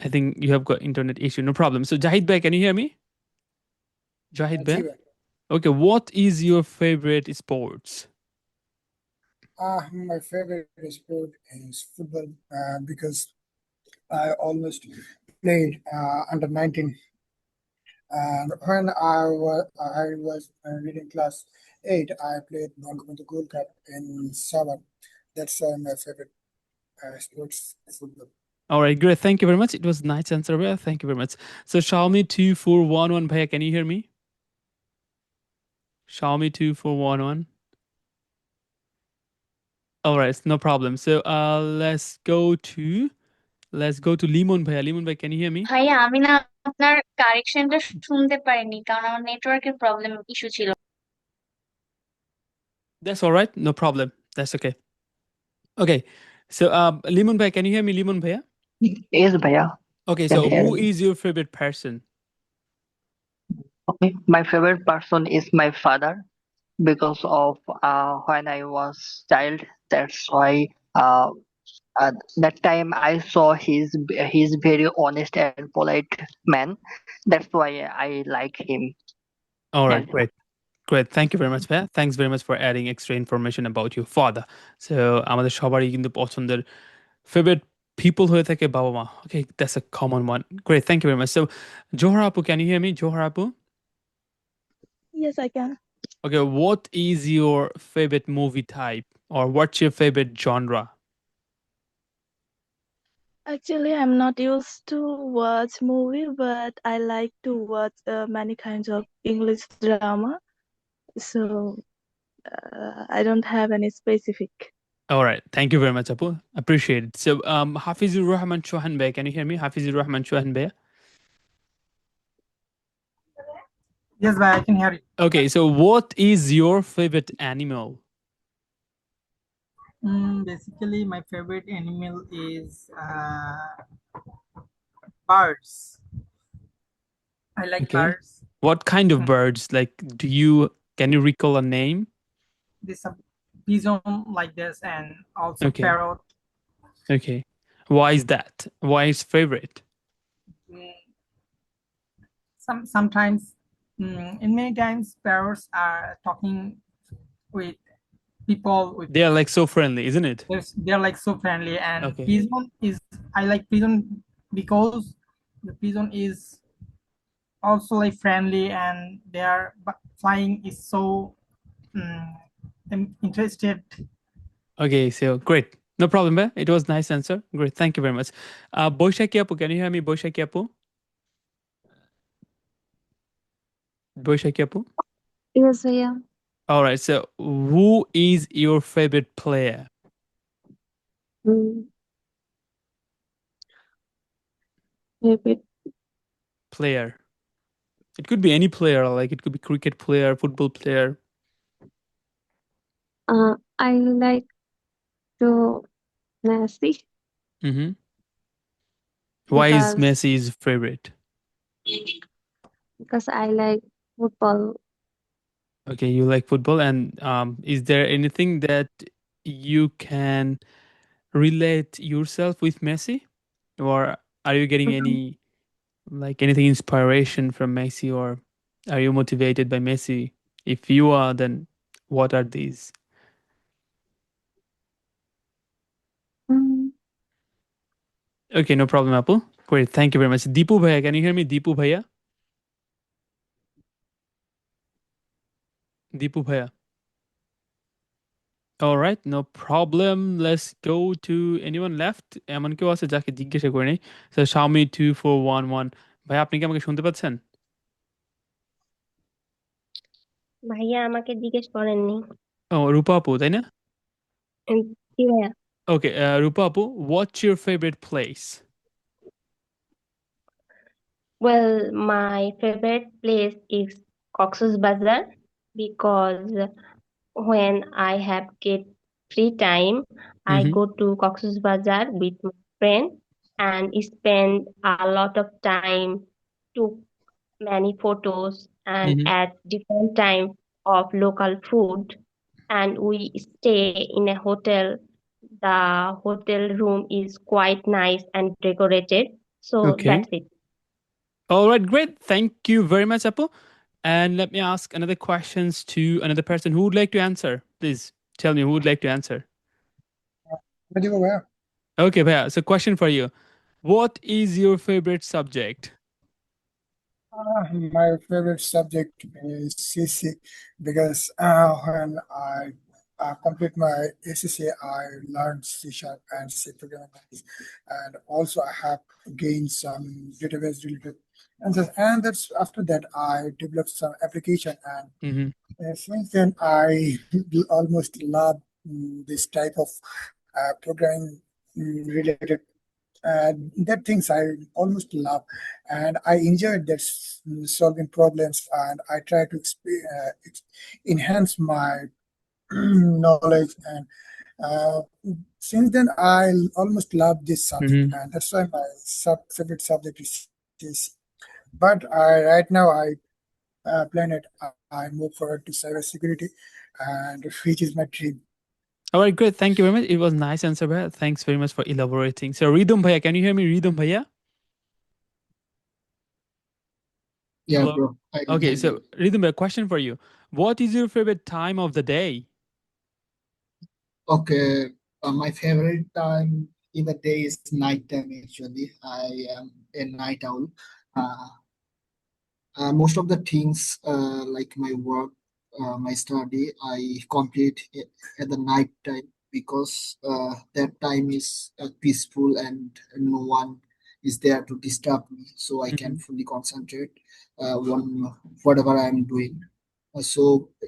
I think you have got internet issue, no problem. So Jahid bhai, can you hear me? Jahid bhai? জি ভাই। Okay, what is your favorite sports? My favorite sport is football because I almost played under 19. And when I was reading class 8, I played Bangabandhu Gold Cup in 7. That's my favorite sports, football. All right, great. Thank you very much. It was nice answer, bhaiya. Thank you very much. So Xiaomi 2411 bhaiya, can you hear me? Xiaomi 2411. All right, no problem. So let's go to Limon bhaiya. Limon bhai, can you hear me? ভাইয়া আমি না আপনার কারেকশনটা শুনতে পারিনি কারণ আমার নেটওয়ার্কের problem issue ছিল। That's all right. No problem. That's okay. Okay. So Limon bhai, can you hear me? Limon bhaiya? Yes, Bhaiya. Okay, Can so hear who you. is your favorite person? Okay, my favorite person is my father because of when I was child. That's why at that time I saw he's very honest and polite man. That's why I like him. All right, Yes. great. Great. Thank you very much, bhaiya. Thanks very much for adding extra information about your father. So আমাদের সবারই কিন্তু পছন্দের favorite people হয়ে থাকে বাবা মা. Okay, that's a common one. Great. Thank you very much. So Johar Apu, can you hear me? Johar Apu? Yes, I can. Okay, what is your favorite movie type or what's your favorite genre? Actually, I'm not used to watch movie, but I like to watch many kinds of English drama. So I don't have any specific. All right. Thank you very much, Apu. Appreciate it. So Hafizur Rahman Chauhan bhai, can you hear me? Hafizur Rahman Chauhan bhai. Yes, bhai, I can hear you. Okay, so what is your favorite animal? Basically, my favorite animal is birds. I like Okay. birds. What kind of birds? Like, can you recall a name? There's a pigeon like this, and also Okay. parrot. Okay. Why is that? Why is favorite? Sometimes, in many times, parrots are talking with people with They are like so friendly, isn't it? they're like so friendly, and Okay. Pigeon is I like Pigeon because the Pigeon is also like friendly, and their flying is so interested. Okay, so great. No problem, bhai. It was nice answer. Great. Thank you very much. Boishaki Apu, can you hear me, Boishaki Apu? Boishaki Apu? Yes, yeah. All right. So, who is your favorite player? Mm, Favorite. Player. It could be any player, like it could be cricket player, football player. I like to Messi Mm-hmm. Why is because Messi's favorite? I like football. Okay, you like football, and is there anything that you can relate yourself with Messi, or are you getting any like anything inspiration from Messi, or are you motivated by Messi? If you are, then what are these? Mm, Okay, no problem, Apple. Great, thank you very much. Deepu Bhaiya, can you hear me? Deepu Bhaiya? Deepu Bhaiya. All right, no problem. Let's go to anyone left. এমন কেউ আছে যাকে জিজ্ঞাসা করে নেই। So Xiaomi 2411 ভাই আপনি কি আমাকে শুনতে পাচ্ছেন? ভাইয়া আমাকে জিজ্ঞেস করেননি। ও রূপা আপু তাই না? জি ভাইয়া। Okay, রূপা আপু, what's your favorite place? Well, my favorite place is Cox's Bazar because when I have get free time, I Mm-hmm. go to Cox's Bazar with my friend and spend a lot of time, took many photos and Mm-hmm. at different time of local food, and we stay in a hotel. The hotel room is quite nice and decorated. So Okay. that's it. All right, great. Thank you very much, Apple. And let me ask another questions to another person who would like to answer. Please tell me who would like to answer. Ready for where? Okay, Bhaiya. So question for you. What is your favorite subject? My favorite subject is CC because when I complete my ACC, I learned C# and C programming, and also I have gained some database related answers. And that's after that I developed some application, and Mm-hmm. since then I almost love this type of programming related that things I almost love, and I enjoyed that solving problems, and I try to enhance my knowledge, and uh, since then I almost love this subject, Mm-hmm. and that's why my favorite subject is CC. But right now I plan it. I move forward to cybersecurity, and which is my dream. All right, great. Thank you very much. It was nice answer, Bhaiya. Thanks very much for elaborating. So Ridham Bhaiya, can you hear me? Ridham Bhaiya? Yeah, Hello? bro. I can Okay, hear so you. Ridham Bhaiya, question for you. What is your favorite time of the day? Okay, my favorite time in the day is night time. Actually, I am a night owl. Uh, most of the things, like my work, my study, I complete it at the night time because that time is peaceful and no one is there to disturb me, so I can Mm-hmm. fully concentrate on whatever I am doing. So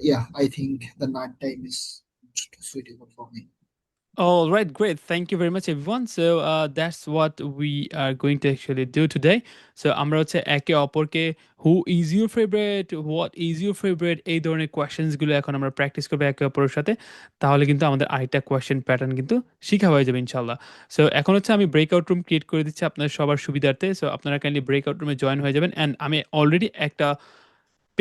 yeah, I think the night time is most suitable for me. All right, great. Thank you very much, everyone. So that's what we are going to actually do today. So আমরা হচ্ছে একে অপরকে who is your favorite, what is your favorite এই ধরনের questions গুলো এখন আমরা practice করবো একে অপরের সাথে। তাহলে কিন্তু আমাদের আরেকটা কোয়েশ্চেন প্যাটার্ন কিন্তু শিখা হয়ে যাবে ইনশাল্লাহ। সো এখন হচ্ছে আমি ব্রেকআউট রুম ক্রিয়েট করে দিচ্ছি আপনাদের সবার সুবিধার্থে। সো আপনারা কাইন্ডলি ব্রেকআউট রুমে জয়েন হয়ে যাবেন। অ্যান্ড আমি অলরেডি একটা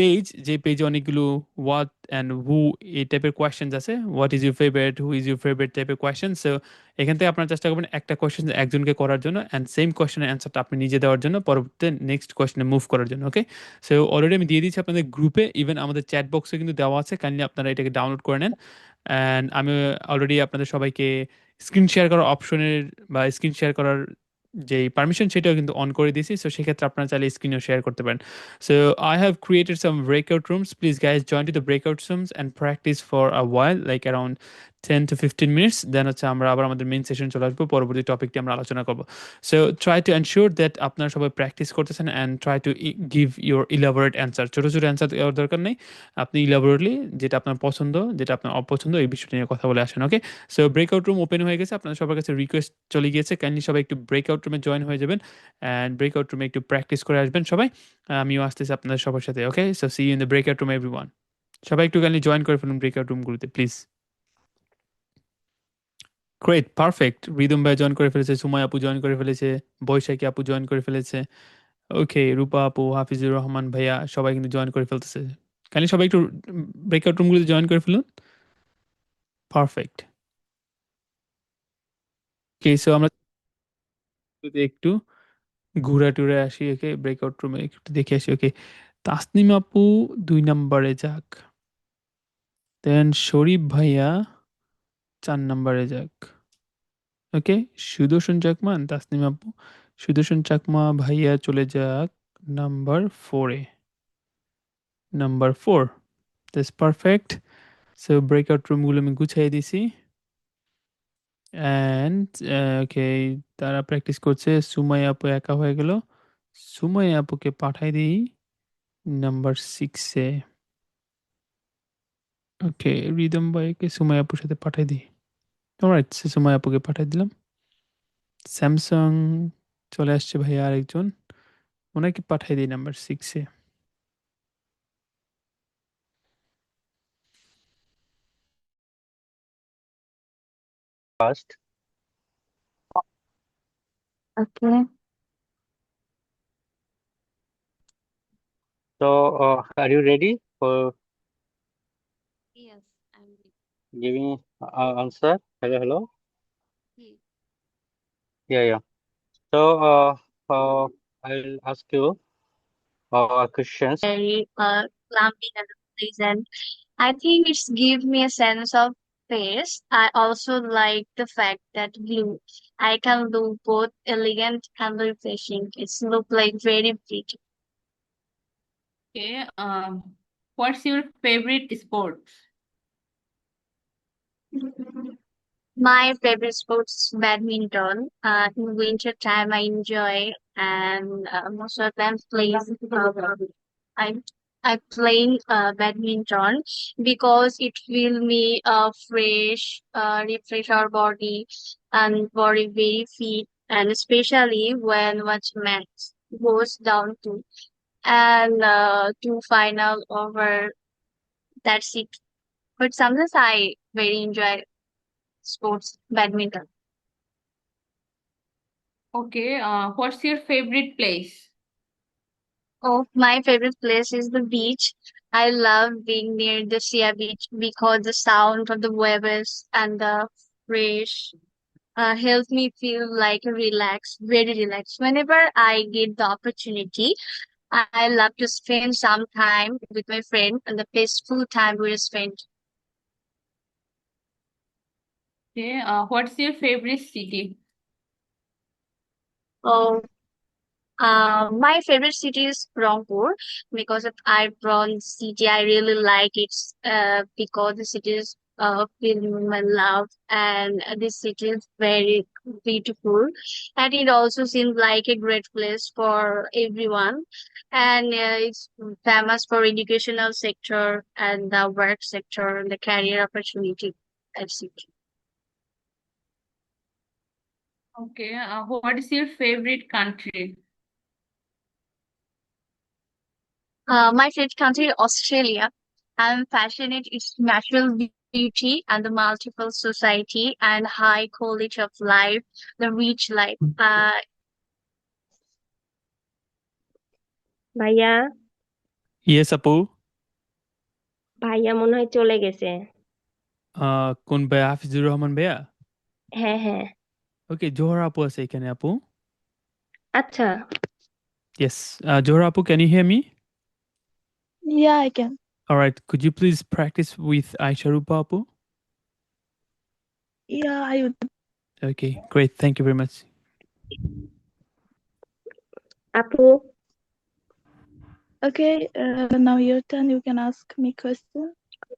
পেজ, যে পেজে অনেকগুলো হোয়াট অ্যান্ড হু এই টাইপের কোয়েশ্চেন্স আছে, what is your favourite, who is your favourite টাইপের কোয়েশ্চেন। সো এখান থেকে আপনারা চেষ্টা করবেন একটা কোয়েশ্চেন একজনকে করার জন্য, অ্যান্ড সেম কোয়েশ্চেনের অ্যান্সারটা আপনি নিজে দেওয়ার জন্য, পরবর্তীতে নেক্সট কোয়েশ্চেনে মুভ করার জন্য। ওকে, সো অলরেডি আমি দিয়ে দিচ্ছি আপনাদের গ্রুপে, ইভেন আমাদের চ্যাট বক্সে কিন্তু দেওয়া আছে, কাইন্ডলি আপনারা এটাকে ডাউনলোড করে নেন। অ্যান্ড আমি অলরেডি আপনাদের সবাইকে স্ক্রিন শেয়ার করার অপশনের বা স্ক্রিন শেয়ার করার যেই পারমিশন সেটাও কিন্তু অন করে দিয়েছি, সো সেক্ষেত্রে আপনারা চাইলে স্ক্রিনও শেয়ার করতে পারেন। So I have created some breakout rooms, please guys join to the breakout rooms and practice for a while, like around 10 to 15 minutes, দেন হচ্ছে আমরা আবার আমাদের মেইন সেশন চলে আসবো, পরবর্তী টপিকটি আমরা আলোচনা করবো। So try to ensure that আপনারা সবাই প্র্যাকটিস করতেছেন and try to give your elaborate answer. ছোটো ছোটো অ্যান্সার দেওয়ার দরকার নেই, আপনি ইলাবোরেটলি যেটা আপনার পছন্দ যেটা আপনার অপছন্দ এই বিষয়টা নিয়ে কথা বলে আসেন, ওকে? সো ব্রেকআউট রুম ওপেন হয়ে গেছে, আপনাদের সবার কাছে রিকোয়েস্ট চলে গিয়েছে, কাইন্ডলি সবাই একটু ব্রেকআউট রুমে জয়েন হয়ে যাবেন অ্যান্ড ব্রেকআউট রুমে একটু প্র্যাকটিস করে আসবেন সবাই। আমিও আসতেছি আপনাদের সবার সাথে, okay? So see you in the breakout room everyone. সবাই একটু কাইন্ডলি জয়েন করে ফেলুন ব্রেকআউট রুমগুলোতে প্লিজ। Great, perfect. রিদম ভাই জয়েন করে ফেলেছে, সুমাই আপু জয়েন করে ফেলেছে, বৈশাখী আপু জয়েন করে ফেলেছে, ওকে, রূপা আপু, হাফিজুর রহমান ভাইয়া সবাই কিন্তু জয়েন করে ফেলতেছে। কাইন্ডলি সবাই একটু ব্রেকআউট রুমগুলোতে জয়েন করে ফেলুন। পারফেক্ট। ওকে, সো আমরা যদি একটু ঘুরে টুরে আসি, ওকে, ব্রেকআউট রুমে একটু দেখে আসি, ওকে। তাসনিম আপু 2 নম্বরে যাক, দেন শরীফ ভাইয়া 4 নম্বরে যাক, ওকে। সুদর্শন চাকমা and তাসনিম আপু, সুদর্শন চাকমা ভাইয়া চলে যাক নাম্বার 4-এ, number 4, that's perfect. So breakout রুমগুলো আমি গুছিয়ে দিছি অ্যান্ড ওকে, তারা প্র্যাকটিস করছে। সুমাই আপু একা হয়ে গেল, সুমাই আপুকে পাঠাই দিই নাম্বার 6-এ, ওকে। রিদম ভাইকে সুমাই আপুর সাথে পাঠাই দিই, অলরাইট, সুমাই আপুকে পাঠাই দিলাম। স্যামসাং চলে আসছে ভাইয়া আরেকজন, ওনাকে পাঠাই দিই number 6-এ। First. Okay. So, are you ready for Yes, I'm ready. giving answer? Hello. Yes. Yeah. So, I'll ask you questions. Very calming and pleasant. I think it's give me a sense of pace. I also like the fact that blue. I can look both elegant and refreshing. It's look like very pretty. Okay, what's your favorite sport? My favorite sport is badminton. In winter time, I enjoy and most of the time I I play badminton because it feel me fresh, refresh our body and body very fit, and especially when much match goes down to and to final over. That's it. But sometimes I very enjoy sports badminton. Okay, what's your favorite place? Oh, my favorite place is the beach. I love being near the sea beach because the sound of the waves and the fresh helps me feel like relaxed, very relaxed. Whenever I get the opportunity, I love to spend some time with my friend and the peaceful time we spend. Okay, what's your favorite city? Oh, my favorite city is Rangpur because of Iron City. I really like it because the city is filled with my love, and this city is very beautiful, and it also seems like a great place for everyone, and it's famous for educational sector and the work sector and the career opportunity. That's it. Okay, what is your favorite country? My favorite country is Australia. I'm passionate its natural beauty and the multiple society and high quality of life, the rich life. ভাইয়া, yes আপু। ভাইয়া মনে হয় চলে গেছে। কোন ভাইয়া? হাফিজুর রহমান ভাইয়া? হ্যাঁ হ্যাঁ, ওকে, জোহরা আপু আছে এখানে আপু। আচ্ছা। Yes, Johra Apu, can you hear me? Yeah, I can. All right, could you please practice with Aisha Rupa Apu? Yeah, I would. Okay, great. Thank you very much. Apu, Okay, now your turn. You can ask me question.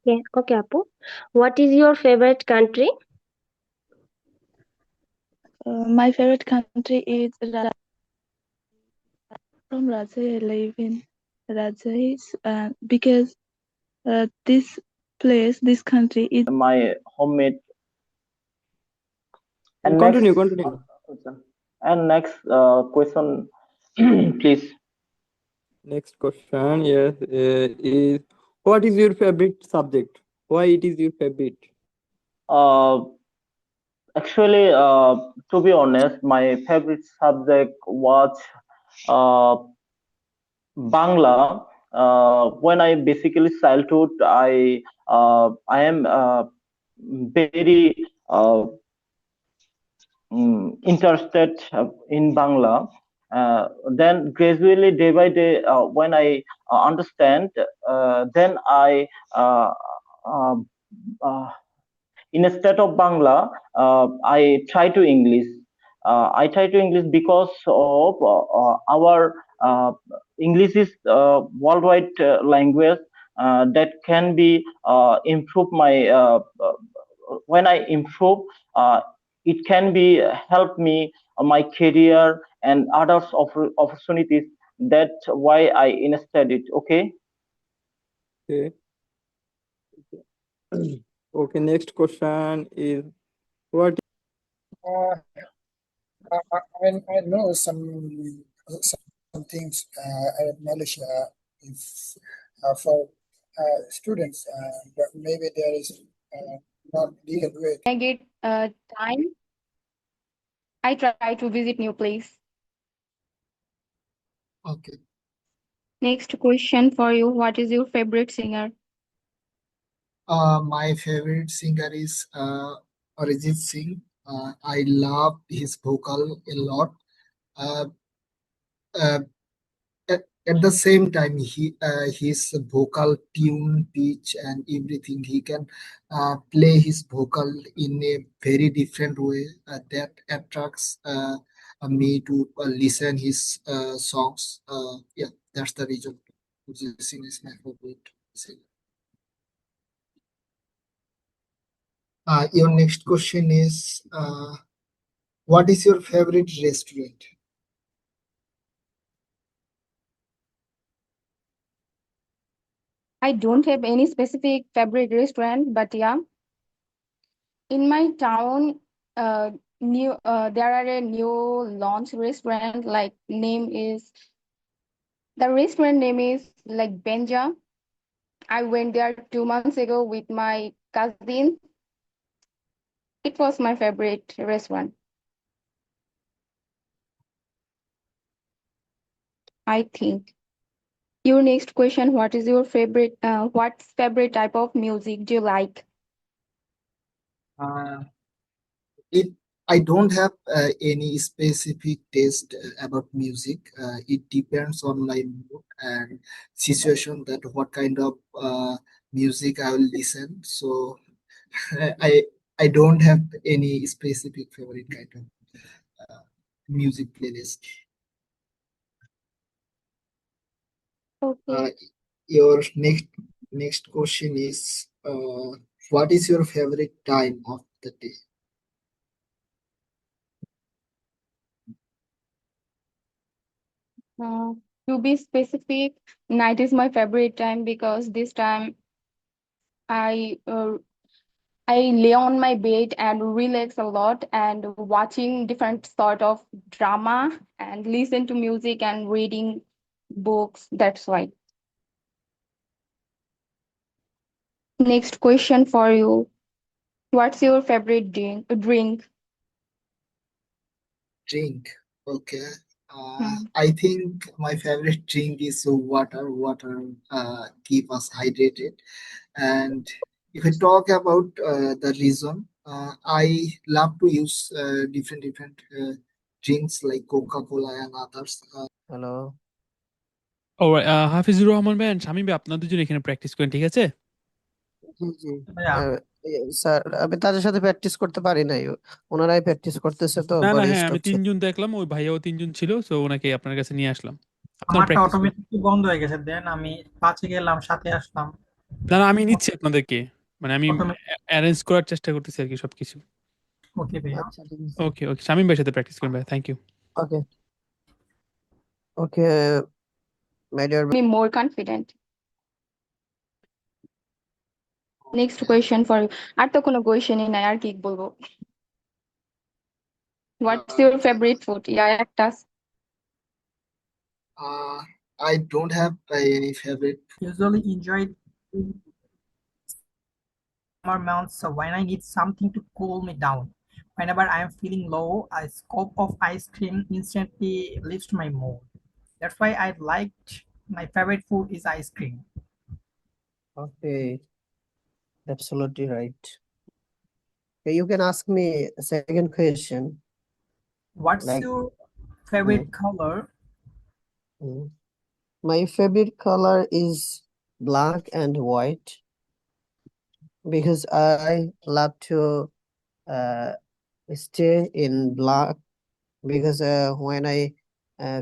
okay, Apu. What is your favorite country? My favorite country is from Rajai. I live in Rajai, because this place, this country is My homemade. And Continue, next continue. question, please. Next question, yes, is what is your favorite subject? Why it is your favorite? Actually, to be honest, my favorite subject was Bangla. When I basically childhood, I am very interested in Bangla. Then gradually, day by day, when I understand, then I uh, uh, instead of Bangla, I try to English. I try to English because of our English is worldwide language that can be improve my when I improve, uh, it can be help me my career and others opportunities. That's why I instead it. Okay. Okay. Okay, next question is what Uh, I know some things at Malaysia if for students, but maybe there is not legal way. I get time, I try to visit new place. Okay. Next question for you. What is your favorite singer? My favorite singer is Arijit Singh. I love his vocal a lot. Uh, uh, at the same time, his vocal tune, pitch, and everything, he can play his vocal in a very different way that attracts me to listen his songs. Yeah, that's the reason. Arijit Singh is my favorite singer. Your next question is, what is your favorite restaurant? I don't have any specific favorite restaurant, but yeah, in my town, there are a new launch restaurant. Like the restaurant name is like Benja. I went there 2 months ago with my cousin. It was my favorite restaurant. I think. Your next question, what is your favorite, what favorite type of music do you like? Uh, I don't have any specific taste about music. It depends on my mood and situation that what kind of music I will listen. So I I don't have any specific favorite kind of music playlist. Okay. Your next question is, what is your favorite time of the day? To be specific, night is my favorite time because this time I uh, I lay on my bed and relax a lot and watching different sort of drama and listen to music and reading books. That's why. Next question for you. What's your favorite drink? Drink. Okay. I think my favorite drink is water. Water keep us hydrated. And if I talk about the reason, I love to use different drinks like Coca-Cola and others. Hello. Alright, Hafizur Rahman ভাই and Shamim ভাই আপনাদের জন্য এখানে practice করেন, ঠিক আছে? জি জি ভাইয়া sir আমি তাদের সাথে প্র্যাকটিস করতে পারি নাই, ওনারাই প্র্যাকটিস করতেছে তো না না, পরে হ্যাঁ আমি স্টপ ছিল। তিনজন দেখলাম, ওই ভাইয়াও তিনজন ছিল, তো ওনাকে আপনার কাছে নিয়ে আসলাম, আপনার আমারটা প্র্যাকটিস করুন। অটোমেটিকলি বন্ধ হয়ে গেছে, দেন আমি 5-এ গেলাম, 7-এ আসলাম। না না, আমি নিচ্ছি আপনাদেরকে, মানে আমি অটোমেটিক। অ্যারেঞ্জ করার চেষ্টা করতেছি আর কি সবকিছু। ওকে ভাইয়া। আচ্ছা ঠিক আছে, ওকে ওকে, শামীম ভাইয়ের সাথে প্র্যাকটিস করুন ভাই, thank you. Okay okay my dear. Be more confident. Next question for you. আর তো কোনো কোয়েশ্চেনই নাই, আর কি বলবো? What's your favorite food? একটা I don't have any favorite. Usually enjoy summer months, so when I need something to cool me down. Whenever I am feeling low, a scoop of ice cream instantly lifts my mood. That's why I liked my favorite food is ice cream. Okay, absolutely right. Okay, you can ask me a second question. What's Like, your favorite mm, color? my favorite color is black and white because I love to uh, stay in black because when I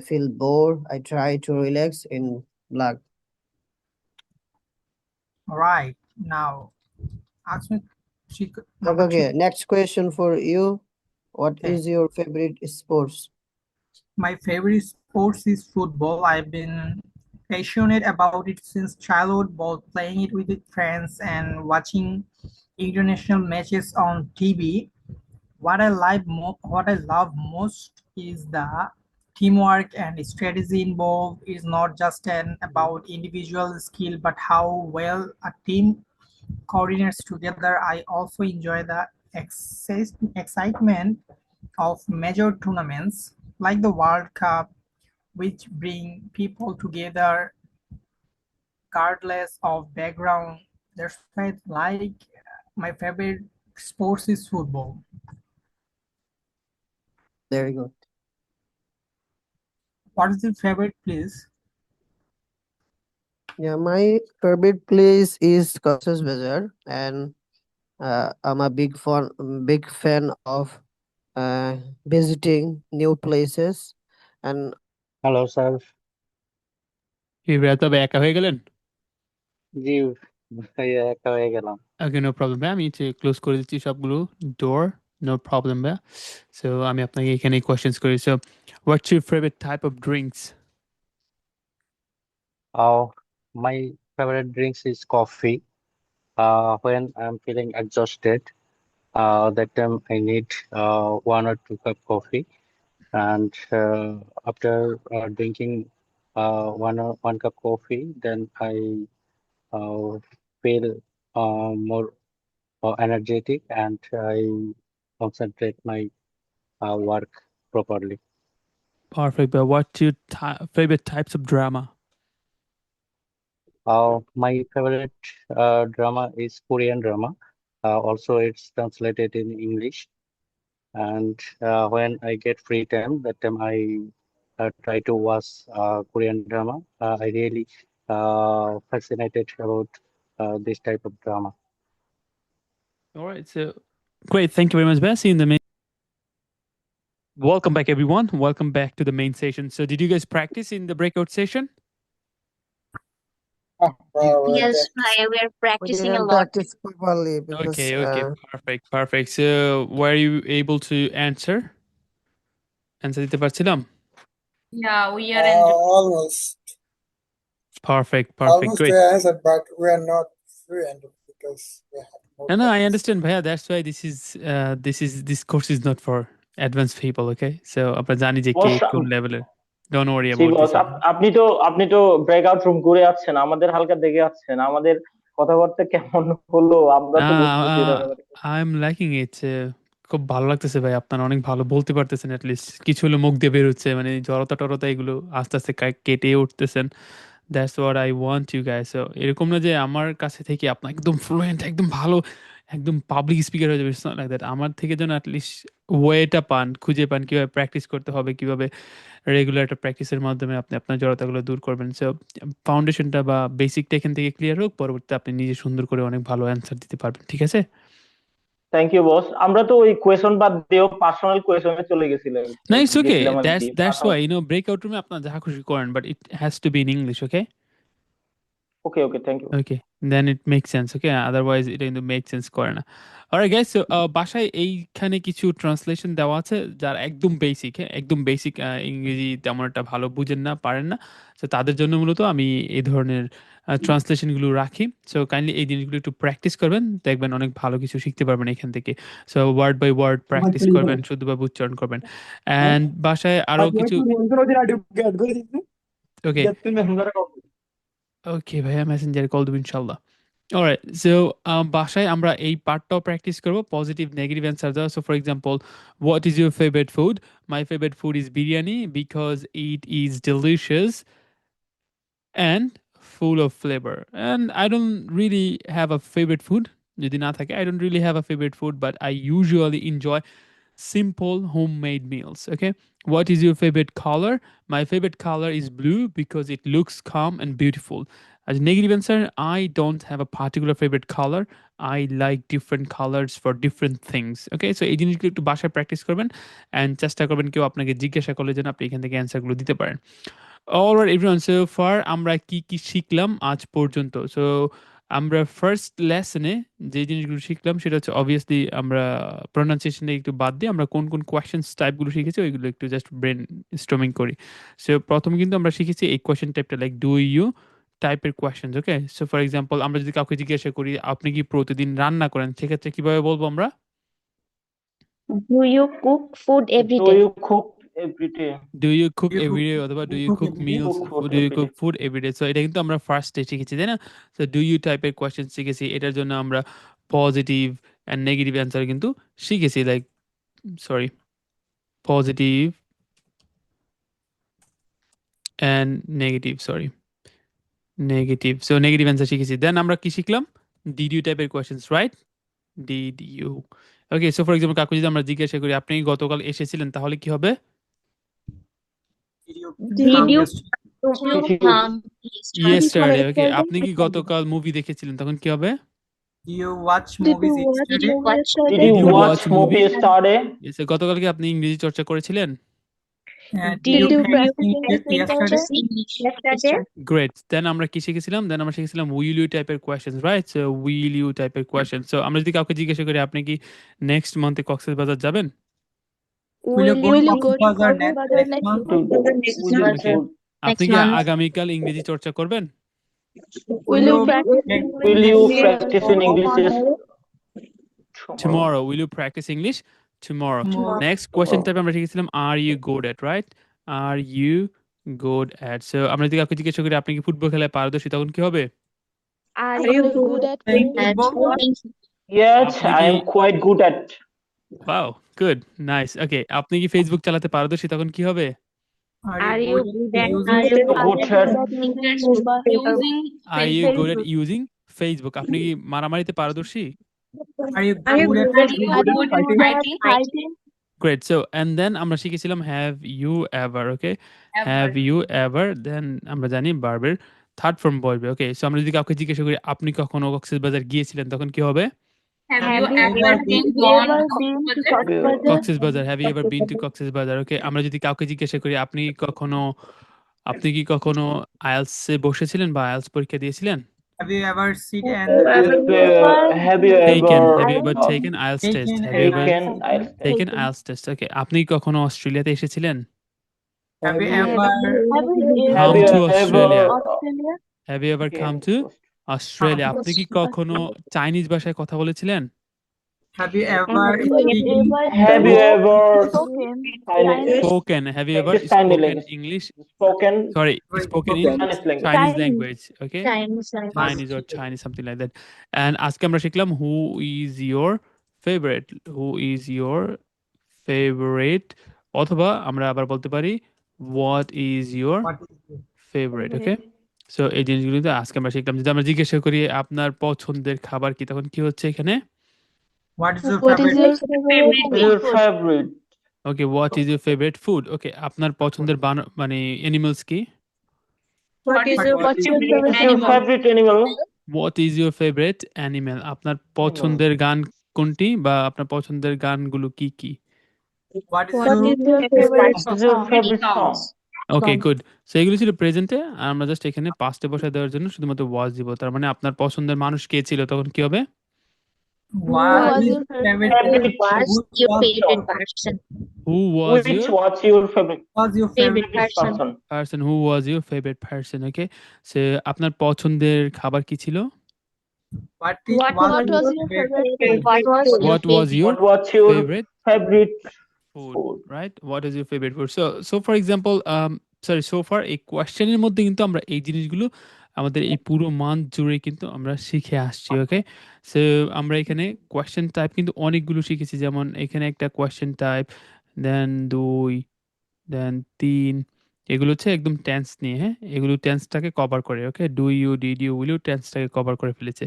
feel bored, I try to relax in black. Right, now ask me Okay, number okay. 3. Next question for you. What Okay. is your favorite sports? My favorite sports is football. I've been passionate about it since childhood, both playing it with friends and watching international matches on TV. What I love most is the teamwork and strategy involved. Is not just about individual skill, but how well a team coordinates together. I also enjoy the excitement of major tournaments like the World Cup, which bring people together regardless of background. That's why I like my favorite sports is football. Very good. What is your favorite place? Yeah, my favorite place is Cox's Bazar, and I'm a big fan of visiting new places. And hello sir. এই ভাইয়া তবে একা হয়ে গেলেন? জি ভাইয়া, একা হয়ে গেলাম। ওকে, নো প্রবলেম ভাই, আমি ক্লোজ করে দিচ্ছি সবগুলো ডোর, নো প্রবলেম ভাইয়া। সো আমি আপনাকে এখানে কোয়েশ্চেন্স করি। So what's your favourite type of drinks? My favorite drinks is coffee. When I'm feeling exhausted, that time I need 1 or 2 cup coffee, and after drinking 1 cup coffee, then I feel more energetic, and I concentrate my work properly. Perfect, but what's your favorite types of drama? My favorite drama is Korean drama. Also, it's translated in English. And when I get free time, that time I try to watch Korean drama. I really fascinated about this type of drama. All right, so great. Thank you very much, Bessie. In the main. Welcome back, everyone. Welcome back to the main session. So, did you guys practice in the breakout session? Yes, we are we practicing a didn't lot. practice properly because Okay, okay, perfect. So, were you able to answer? Answer দিতে পারছিলাম? Yeah, we are enjoying. Almost. Perfect, Almost great. we answered, but we are not fluent because we have no No, I practice. understand, Bhaiya. That's why this course is not for advanced people, okay? So, আমরা জানি যে কে কোন লেভেলের। Don't worry see about boss, this. আপনি তো breakout room ঘুরে যাচ্ছেন, আমাদের হালকা দেখে যাচ্ছেন, আমাদের কথাবার্তা কেমন হলো আমরা তো বুঝতেছি না ব্যাপারটা। I'm liking it. খুব ভালো লাগতেছে ভাই, আপনারা অনেক ভালো বলতে পারতেছেন, at least কিছু হলো মুখ দিয়ে বের হচ্ছে, মানে জড়তা টরতা এগুলো আস্তে আস্তে কেটে উঠতেছেন। That's what I want you guys. So এরকম না যে আমার কাছে থেকে আপনার একদম ফ্লুয়েন্ট, একদম ভালো, একদম পাবলিক স্পিকার হয়ে যাবে, ইটস নট লাইক দ্যাট। আমার থেকে যেন অ্যাটলিস্ট ওয়েটা পান, খুঁজে পান কিভাবে প্র্যাকটিস করতে হবে, কিভাবে রেগুলার একটা প্র্যাকটিসের মাধ্যমে আপনি আপনার জড়তাগুলো দূর করবেন। সো ফাউন্ডেশনটা বা বেসিকটা এখান থেকে ক্লিয়ার হোক, পরবর্তীতে আপনি নিজে সুন্দর করে অনেক ভালো অ্যান্সার দিতে পারবেন, ঠিক আছে? Thank you boss. আমরা তো ওই কোয়েশন বাদ দিয়েও পার্সোনাল কোয়েশনে চলে গেছিলাম না, ইটস ওকে, গেছিলাম আর কি। দ্যাটস ওয়াই ব্রেকআউট রুমে আপনার যা খুশি করেন, but it has to be in English, okay? Okay okay, thank you. Okay, then it make sense, okay? Otherwise এটা কিন্তু মেক সেন্স করে না। অলরাইট গাইস, সো বাসায় এইখানে কিছু ট্রান্সলেশন দেওয়া আছে যারা একদম বেসিক, হ্যাঁ, একদম বেসিক ইংরেজি তেমন একটা ভালো বুঝেন না, পারেন না। সো তাদের জন্য মূলত আমি এই ধরনের ট্রান্সলেশনগুলো রাখি। সো কাইন্ডলি এই জিনিসগুলো একটু প্র্যাকটিস করবেন, দেখবেন অনেক ভালো কিছু শিখতে পারবেন এখান থেকে। So word by word practice করবেন, শুদ্ধভাবে উচ্চারণ করবেন। অ্যান্ড বাসায় আরো কিছু, ওকে ওকে ভাইয়া, মেসেঞ্জারে কল দেবো ইনশাল্লাহ। অলরাইট, সো বাসায় আমরা এই পার্টটাও প্র্যাকটিস করবো, পজিটিভ নেগেটিভ অ্যান্সার দেওয়া। So for example, what is your favourite food? My favourite food is biryani because it is delicious and full of flavor. And I don't really have a favorite food. যদি না থাকে, I don't really have a favorite food, but I usually enjoy simple homemade meals. Okay, what is your favorite color? My favorite color is blue because it looks calm and beautiful. As a negative answer, I don't have a particular favorite color. I like different colors for different things. Okay, so এই জিনিসগুলো একটু বাসায় practice করবেন and চেষ্টা করবেন কেউ আপনাকে জিজ্ঞাসা করলে যেন আপনি এখান থেকে অ্যান্সারগুলো দিতে পারেন। অলরাইট এভরিওয়ান, সো ফার আমরা কি কি শিখলাম আজ পর্যন্ত? সো আমরা ফার্স্ট লেসনে যে জিনিসগুলো শিখলাম সেটা হচ্ছে অবভিয়াসলি আমরা প্রোনাউন্সিয়েশনটা একটু বাদ দিয়ে আমরা কোন কোন কোয়েশ্চেন্স টাইপগুলো শিখেছি ওইগুলো একটু জাস্ট ব্রেন স্টর্মিং করি। সো প্রথম কিন্তু আমরা শিখেছি এই কোয়েশ্চেন টাইপটা, লাইক ডু ইউ টাইপের questions. Okay, so for example আমরা যদি কাউকে জিজ্ঞাসা করি আপনি কি প্রতিদিন রান্না করেন, সেক্ষেত্রে কিভাবে বলবো আমরা? Do you cook food every do day? You cook every day? Do you cook You every cook, day অথবা do you you cook cook every day. Meals, cook food do you every cook day. Food everyday. So এটা কিন্তু আমরা ফার্স্টে শিখেছি, তাই না? So do you টাইপের question শিখেছি, এটার জন্য আমরা পজিটিভ অ্যান্ড নেগেটিভ অ্যান্সার কিন্তু শিখেছি, like sorry positive and negative, sorry negative. So negative answer শিখেছি। দেন আমরা কি শিখলাম? ডিড ইউ টাইপের questions, right? Did you. Okay, so for example কাকু যদি আমরা জিজ্ঞাসা করি আপনি কি গতকাল এসেছিলেন, তাহলে কি হবে? Did you Did come you yesterday? come yesterday. Okay, আপনি কি গতকাল মুভি দেখেছিলেন, তখন কি হবে? Do you watch Did movies you watch yesterday? movie did yesterday? You Did you watch watch movie movie? Yesterday? Yes, গতকাল কি আপনি ইংরেজি চর্চা করেছিলেন? Did you Did you practice practice English English yesterday? yesterday? Great. Then আমরা কি শিখেছিলাম? Then আমরা শিখেছিলাম উইল ইউ টাইপের questions, right? So will you টাইপের কোয়েশ্চেন। সো আমরা যদি কাউকে জিজ্ঞাসা করি আপনি কি নেক্সট মান্থে কক্সবাজার যাবেন, Will you go Will to you go to Coxbazar Coxbazar next month? next will you okay, ফুড? আপনি Next কি month. আগামীকাল ইংরেজি চর্চা করবেন? Will you you practice practice will English you English practice in English Tomorrow. Will you practice English tomorrow? tomorrow? Next question type আমরা শিখেছিলাম are you good at, right? Are you good at? So আমরা যদি কাউকে জিজ্ঞাসা করি আপনি কি football খেলায় পারদর্শী, তখন কি হবে? Are Are you you good at playing playing football? Yes, আপনি আই কি, am quite good at. Wow good, nice. Okay, আপনি কি ফেসবুক চালাতে পারদর্শী, তখন কি হবে? Are Are you you good good at at using good Facebook? At using mobile using Are you good at Facebook. using Facebook? আপনি কি মারামারিতে পারদর্শী? Are you Are you good at good Are you Are you good at good at fighting? fighting? Great. So and then আমরা শিখেছিলাম have you ever, okay? Have Ever. you ever, then আমরা জানি ভার্বের third form বলবে। ওকে, so আমরা যদি কাউকে জিজ্ঞাসা করি আপনি কখনো কক্সবাজার গিয়েছিলেন, তখন কি হবে? Have Have you you ever ever been been gone Ever to been to Coxbazar? Coxbazar? Cox's Bazar, have you ever been to Cox's Bazar? Okay, আমরা যদি কাউকে জিজ্ঞাসা করি আপনি কি কখনো আইএলটিএস এ বসেছিলেন বা আইএলটিএস পরীক্ষা দিয়েছিলেন? Have you ever sit Have and you ever have you Taken, ever have you ever I taken IELTS test? taken Have you ever taken taken taken? IELTS test? Okay, আপনি কি কখনো অস্ট্রেলিয়াতে এসেছিলেন? have you Have ever you have Come you to ever been to Australia. Australia? Have you ever come okay, to Australia? come? আপনি কি কখনো Chinese ভাষায় কথা বলেছিলেন? Have you ever Have you speaking ever have you ever spoken Chinese Spoken. Have you ever practice Chinese spoken language? English? Spoken Sorry, spoken in Chinese language. Chinese language. Okay, Chinese language? Chinese or Chinese, something like that. And আজকে আমরা শিখলাম who is your favorite? Who is your favorite? অথবা আমরা আবার বলতে পারি what is your what is it? favorite? Okay, so এই জিনিসগুলো তো আজকে আমরা শিখলাম। যদি আমরা জিজ্ঞাসা করি আপনার পছন্দের খাবার কি, তখন কি হচ্ছে এখানে? What is your What is favorite? your Favorite What is your food? favorite? Okay, what is your favourite food? Okay, আপনার পছন্দের মানে অ্যানিমালস কি? What is your What's your favorite What favorite is your animal? animal? favorite animal? What is your favourite animal? আপনার Animal. পছন্দের গান কোনটি বা আপনার পছন্দের গানগুলো কি কি? What is What your is your favorite What is your song? favorite song? Okay, Song. Good. So এগুলো ছিল প্রেজেন্টে, আর আমরা জাস্ট এখানে পাস্টে বসায় দেওয়ার জন্য শুধুমাত্র ওয়াজ দিব। তার মানে আপনার পছন্দের মানুষ কে ছিল তখন কি হবে? Who what was is your your favorite favorite Who was who your was favorite person? Who was Which your was your favorite was your Favorite favorite person? person? Person? Who was your favourite person? Okay, so আপনার পছন্দের খাবার কি ছিল? what What was What was was your your favorite favorite food? food? what was your What was favorite? your What was your favorite favorite food, food? right? What is your favorite food? So for example, so far এই কোয়েশ্চেনের মধ্যে কিন্তু আমরা এই জিনিসগুলো আমাদের এই পুরো month জুড়ে কিন্তু আমরা শিখে আসছি। ওকে, সো আমরা এখানে কোয়েশ্চেন টাইপ কিন্তু অনেকগুলো শিখেছি, যেমন এখানে একটা কোয়েশ্চেন টাইপ, দেন 2, দেন 3, এগুলো হচ্ছে একদম টেন্স নিয়ে, হ্যাঁ, এগুলো টেন্সটাকে কভার করে। Okay, do you, did you, will you টেন্সটাকে কভার করে ফেলেছে।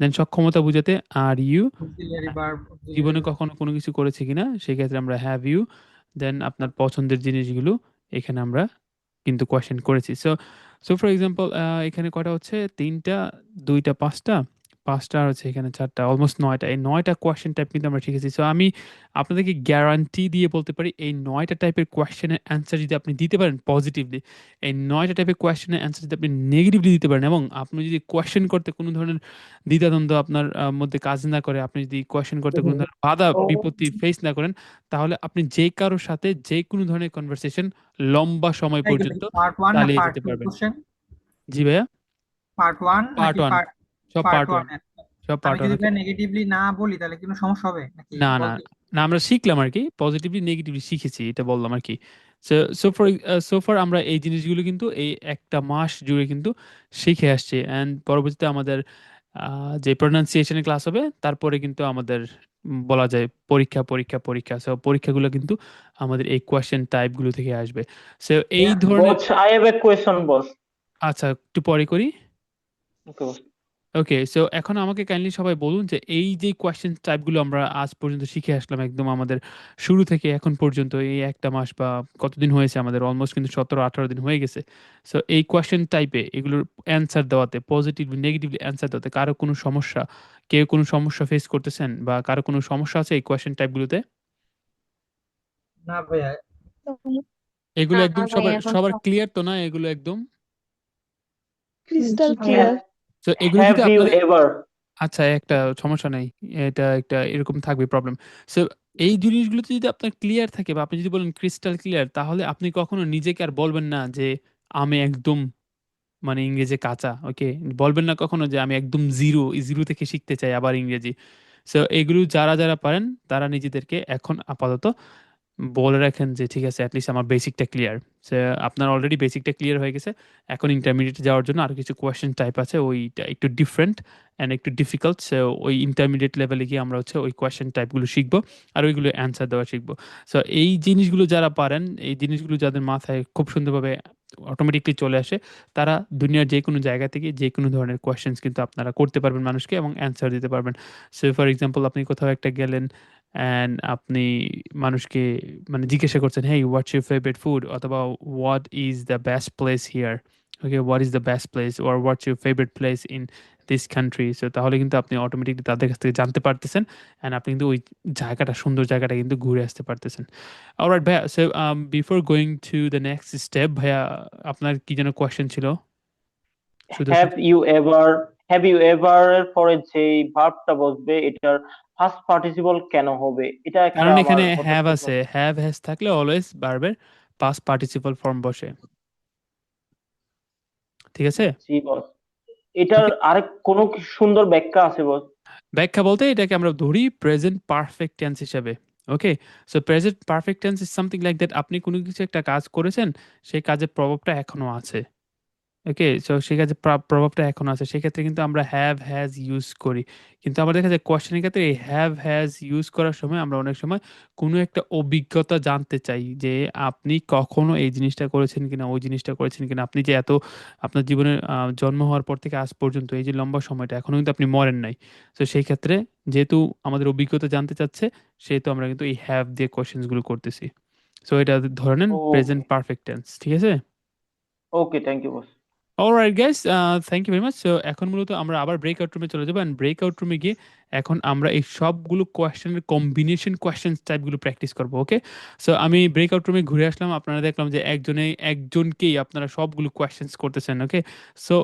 দেন সক্ষমতা বুঝাতে আর ইউ, auxiliary verb জীবনে auxiliary কখনো কোনো কিছু করেছে কিনা সেক্ষেত্রে আমরা হ্যাভ ইউ। দেন আপনার পছন্দের জিনিসগুলো এখানে আমরা কিন্তু কোয়েশ্চেন করেছি। সো সো ফর এক্সাম্পল এখানে কটা হচ্ছে? ৩টা, ২টা, ৫টা, ৫টা আর হচ্ছে এখানে ৪টা, অলমোস্ট ৯টা। এই ৯টা কোয়েশ্চেন টাইপ কিন্তু আমরা শিখেছি। সো আমি আপনাদেরকে গ্যারান্টি দিয়ে বলতে পারি, এই ৯টা টাইপের কোয়েশ্চেনের অ্যান্সার যদি আপনি দিতে পারেন পজিটিভলি, এই ৯টা টাইপের কোয়েশ্চেনের অ্যান্সার যদি আপনি নেগেটিভলি দিতে পারেন, এবং আপনি যদি কোয়েশ্চেন করতে কোনো ধরনের দ্বিধাদ্বন্দ্ব আপনার মধ্যে কাজ না করে, আপনি যদি কোয়েশ্চেন করতে কোনো ধরনের বাধা বিপত্তি ফেস না করেন, তাহলে আপনি যে কারোর সাথে যে কোনো ধরনের কনভারসেশন লম্বা সময় এগুলো পর্যন্ত কি part 1 না চালিয়ে part যেতে 2 পারবেন। question? জি ভাইয়া, part 1 পার্ট নাকি 1, সব part পার্ট 1, 1? সব আমি পার্ট 1। যদি ওকে, নেগেটিভলি না বলি তাহলে কোনো সমস্যা হবে নাকি না না বলতে? না, আমরা শিখলাম আর কি, পজিটিভলি নেগেটিভলি শিখেছি, এটা বললাম আর কি। সো সো ফর আমরা এই জিনিসগুলো কিন্তু এই একটা মাস জুড়ে কিন্তু শিখে আসছি, অ্যান্ড পরবর্তীতে আমাদের যে প্রোনাউন্সিয়েশনের ক্লাস হবে তারপরে কিন্তু আমাদের বলা যায় পরীক্ষা পরীক্ষা পরীক্ষা। সো পরীক্ষাগুলো কিন্তু আমাদের এই কোয়েশ্চেন টাইপগুলো থেকে আসবে। সো এই ধরনের, Boss, I have a question, boss. আচ্ছা একটু পরে করি। Okay, boss. ওকে, সো এখন আমাকে কাইন্ডলি সবাই বলুন যে এই যে কোয়েশ্চেন টাইপগুলো আমরা আজ পর্যন্ত শিখে আসলাম, একদম আমাদের শুরু থেকে এখন পর্যন্ত এই একটা মাস বা কতদিন হয়েছে, আমাদের অলমোস্ট কিন্তু 17-18 দিন হয়ে গেছে। সো এই কোয়েশ্চেন টাইপে এগুলোর অ্যান্সার দেওয়াতে, পজিটিভলি নেগেটিভলি অ্যান্সার দেওয়াতে কারো কোনো সমস্যা, কেউ কোনো সমস্যা ফেস করতেছেন বা কারো কোনো সমস্যা আছে এই কোয়েশ্চেন টাইপগুলোতে? না ভাইয়া, এগুলো না একদম ভাইয়া, এখন সবার ক্লিয়ার তো না এগুলো একদম? Crystal জি ভাইয়া। clear. তো এগুলো যদি Have you আপনাদের, ever? আচ্ছা একটা সমস্যা নাই, এটা একটা এরকম থাকবে প্রবলেম। সো এই জিনিসগুলোতে যদি আপনার ক্লিয়ার থাকে বা আপনি যদি বলেন ক্রিস্টাল ক্লিয়ার, তাহলে আপনি কখনো নিজেকে আর বলবেন না যে আমি একদম মানে ইংরেজি কাঁচা। ওকে, বলবেন না কখনো যে আমি একদম জিরো, এই জিরো থেকে শিখতে চাই আবার ইংরেজি। সো এগুলো যারা যারা পারেন তারা নিজেদেরকে এখন আপাতত বলে রাখেন যে ঠিক আছে, অ্যাটলিস্ট আমার বেসিকটা ক্লিয়ার। সে আপনার অলরেডি বেসিকটা ক্লিয়ার হয়ে গেছে, এখন ইন্টারমিডিয়েটে যাওয়ার জন্য আরো কিছু কোয়েশ্চেন টাইপ আছে, ওইটা একটু ডিফারেন্ট অ্যান্ড একটু ডিফিকাল্ট। সো ওই ইন্টারমিডিয়েট লেভেলে গিয়ে আমরা হচ্ছে ওই কোয়েশ্চেন টাইপগুলো শিখবো আর ওইগুলো অ্যান্সার দেওয়া শিখবো। সো এই জিনিসগুলো যারা পারেন, এই জিনিসগুলো যাদের মাথায় খুব সুন্দরভাবে অটোমেটিকলি চলে আসে, তারা দুনিয়ার যে কোনো জায়গা থেকে যে কোনো ধরনের কোয়েশ্চেন্স কিন্তু আপনারা করতে পারবেন মানুষকে এবং অ্যান্সার দিতে পারবেন। সো ফর এক্সাম্পল আপনি কোথাও একটা গেলেন অ্যান্ড আপনি মানুষকে মানে জিজ্ঞাসা করছেন, হেই হোয়াটস ইউর ফেভারিট ফুড, অথবা what is the best place here, okay what is the best place, or what's your favourite place in this country. So তাহলে কিন্তু আপনি অটোমেটিকলি তাদের কাছ থেকে জানতে পারতেছেন, অ্যান্ড আপনি কিন্তু ওই জায়গাটা, সুন্দর জায়গাটা কিন্তু ঘুরে আসতে পারতেছেন। অলরাইট ভাইয়া, so before going to the next step, ভাইয়া আপনার কি যেন কোয়েশ্চেন ছিল? Have you ever? Have you ever এর পরে যে ভার্বটা বসবে এটার ফার্স্ট পার্টিসিপল কেন হবে? এটা একটা কারণ আমার এখানে হঠাৎ হ্যাভ করে আছে, হ্যাভ হ্যাজ থাকলে অলওয়েজ ভার্বের পাস্ট পার্টিসিপল ফর্ম বসে। ঠিক আছে, জি বস, এটার ওকে। আরেক কোনো কি সুন্দর ব্যাখ্যা আছে বস? ব্যাখ্যা বলতে এটাকে আমরা ধরি প্রেজেন্ট পারফেক্ট টেন্স হিসেবে। Okay, so present perfect tense is something like that, আপনি কোনো কিছু একটা কাজ করেছেন, সেই কাজের প্রভাবটা এখনো আছে। ওকে, সো সেক্ষেত্রে প্রভাবটা এখন আছে, সেক্ষেত্রে কিন্তু আমরা হ্যাভ হ্যাজ ইউজ করি। কিন্তু আমার দেখা যায় কোয়েশ্চেনের ক্ষেত্রে এই হ্যাভ হ্যাজ ইউজ করার সময় আমরা অনেক সময় কোনো একটা অভিজ্ঞতা জানতে চাই, যে আপনি কখনো এই জিনিসটা করেছেন কিনা, ওই জিনিসটা করেছেন কিনা, আপনি যে এত আপনার জীবনের জন্ম হওয়ার পর থেকে আজ পর্যন্ত এই যে লম্বা সময়টা এখনো কিন্তু আপনি মরেন নাই। তো সেই ক্ষেত্রে যেহেতু আমাদের অভিজ্ঞতা জানতে চাচ্ছে, সেহেতু আমরা কিন্তু এই হ্যাভ দিয়ে কোয়েশ্চেন্সগুলো করতেছি। সো এটা ধরে নেন প্রেজেন্ট পারফেক্ট টেন্স, ঠিক আছে? Okay, thank you boss. Alright guys, thank you very much. So এখন মূলত আমরা আবার ব্রেকআউট রুমে চলে যাবো, অ্যান্ড ব্রেকআউট রুমে গিয়ে এখন আমরা এই সবগুলো কোয়েশ্চেনের কম্বিনেশন কোয়েশ্চেন টাইপগুলো প্র্যাকটিস করবো। ওকে, সো আমি ব্রেকআউট রুমে ঘুরে আসলাম, আপনারা দেখলাম যে একজনকেই আপনারা সবগুলো কোয়েশ্চেন্স করতেছেন। Okay, so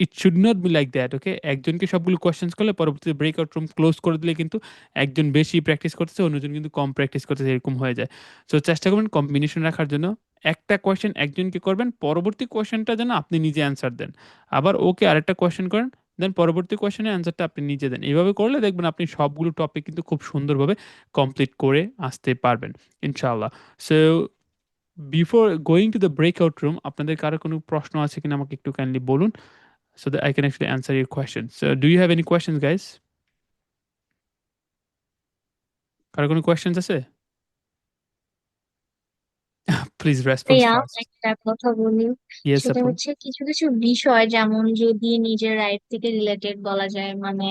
it should not be like that. Okay, একজনকে সবগুলো কোয়েশ্চেন্স করলে পরবর্তীতে ব্রেকআউট রুম ক্লোজ করে দিলে কিন্তু একজন বেশি প্র্যাকটিস করতেছে, অন্যজন কিন্তু কম প্র্যাকটিস করতেছে, এরকম হয়ে যায়। সো চেষ্টা করবেন কম্বিনেশন রাখার জন্য। একটা কোয়েশ্চেন একজনকে করবেন, পরবর্তী কোয়েশ্চেনটা যেন আপনি নিজে অ্যান্সার দেন, আবার ওকে আরেকটা কোয়েশ্চেন করেন, দেন পরবর্তী কোয়েশ্চেনের অ্যান্সারটা আপনি নিজে দেন। এইভাবে করলে দেখবেন আপনি সবগুলো টপিক কিন্তু খুব সুন্দরভাবে কমপ্লিট করে আসতে পারবেন ইনশাআল্লাহ। So before going to the breakout room, আপনাদের কারো কোনো প্রশ্ন আছে কিনা আমাকে একটু কাইন্ডলি বলুন, so that I can actually answer your questions. So do you have any questions, guys? কারো কোনো questions আছে? Please respond ভাইয়া, fast. একটা কথা বলি। Yes, সেটা আপু। হচ্ছে কিছু কিছু বিষয় যেমন যদি নিজের লাইফ থেকে রিলেটেড বলা যায়, মানে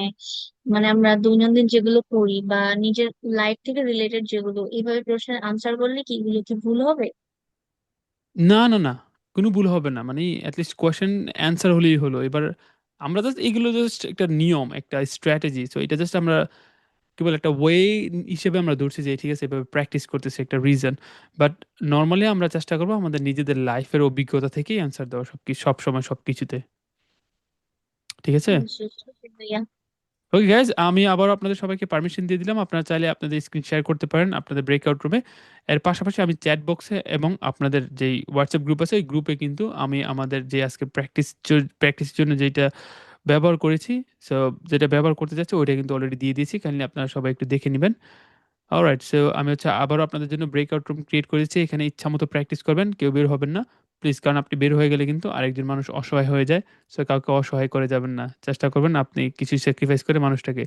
মানে আমরা দৈনন্দিন যেগুলো করি বা নিজের লাইফ থেকে রিলেটেড যেগুলো, এইভাবে প্রশ্নের আনসার করলে কি এগুলো কি ভুল হবে? না, না, না। কোনো ভুল হবে না। মানে এট লিস্ট কোয়েশ্চেন অ্যান্সার হলেই হলো। এবার আমরা জাস্ট এগুলো জাস্ট একটা নিয়ম, একটা স্ট্র্যাটেজি। সো এটা জাস্ট আমরা কি বলে একটা ওয়ে হিসেবে আমরা ধরছি যে ঠিক আছে এভাবে প্র্যাকটিস করতেছি, একটা রিজন। বাট নরমালি আমরা চেষ্টা করবো আমাদের নিজেদের লাইফের অভিজ্ঞতা থেকেই অ্যান্সার দেওয়া সবসময় সবকিছুতে। ঠিক আছে? বুঝেছি ভাইয়া। ওকে গাইজ, আমি আবার আপনাদের সবাইকে পারমিশন দিয়ে দিলাম, আপনারা চাইলে আপনাদের স্ক্রিন শেয়ার করতে পারেন আপনাদের ব্রেকআউট রুমে। এর পাশাপাশি আমি চ্যাট বক্সে এবং আপনাদের যেই হোয়াটসঅ্যাপ গ্রুপ আছে এই গ্রুপে কিন্তু আমি আমাদের যে আজকে প্র্যাকটিসের জন্য যেটা ব্যবহার করেছি, সো যেটা ব্যবহার করতে যাচ্ছি ওইটা কিন্তু অলরেডি দিয়ে দিয়েছি, কাইন্ডলি আপনারা সবাই একটু দেখে নেবেন। অলরাইট, সো আমি হচ্ছে আবারও আপনাদের জন্য ব্রেকআউট রুম ক্রিয়েট করেছি, এখানে ইচ্ছা মতো প্র্যাকটিস করবেন, কেউ বের হবেন না প্লিজ, কারণ আপনি বের হয়ে গেলে কিন্তু আরেকজন মানুষ অসহায় হয়ে যায়। সো কাউকে অসহায় করে যাবেন না, চেষ্টা করবেন আপনি কিছু স্যাক্রিফাইস করে মানুষটাকে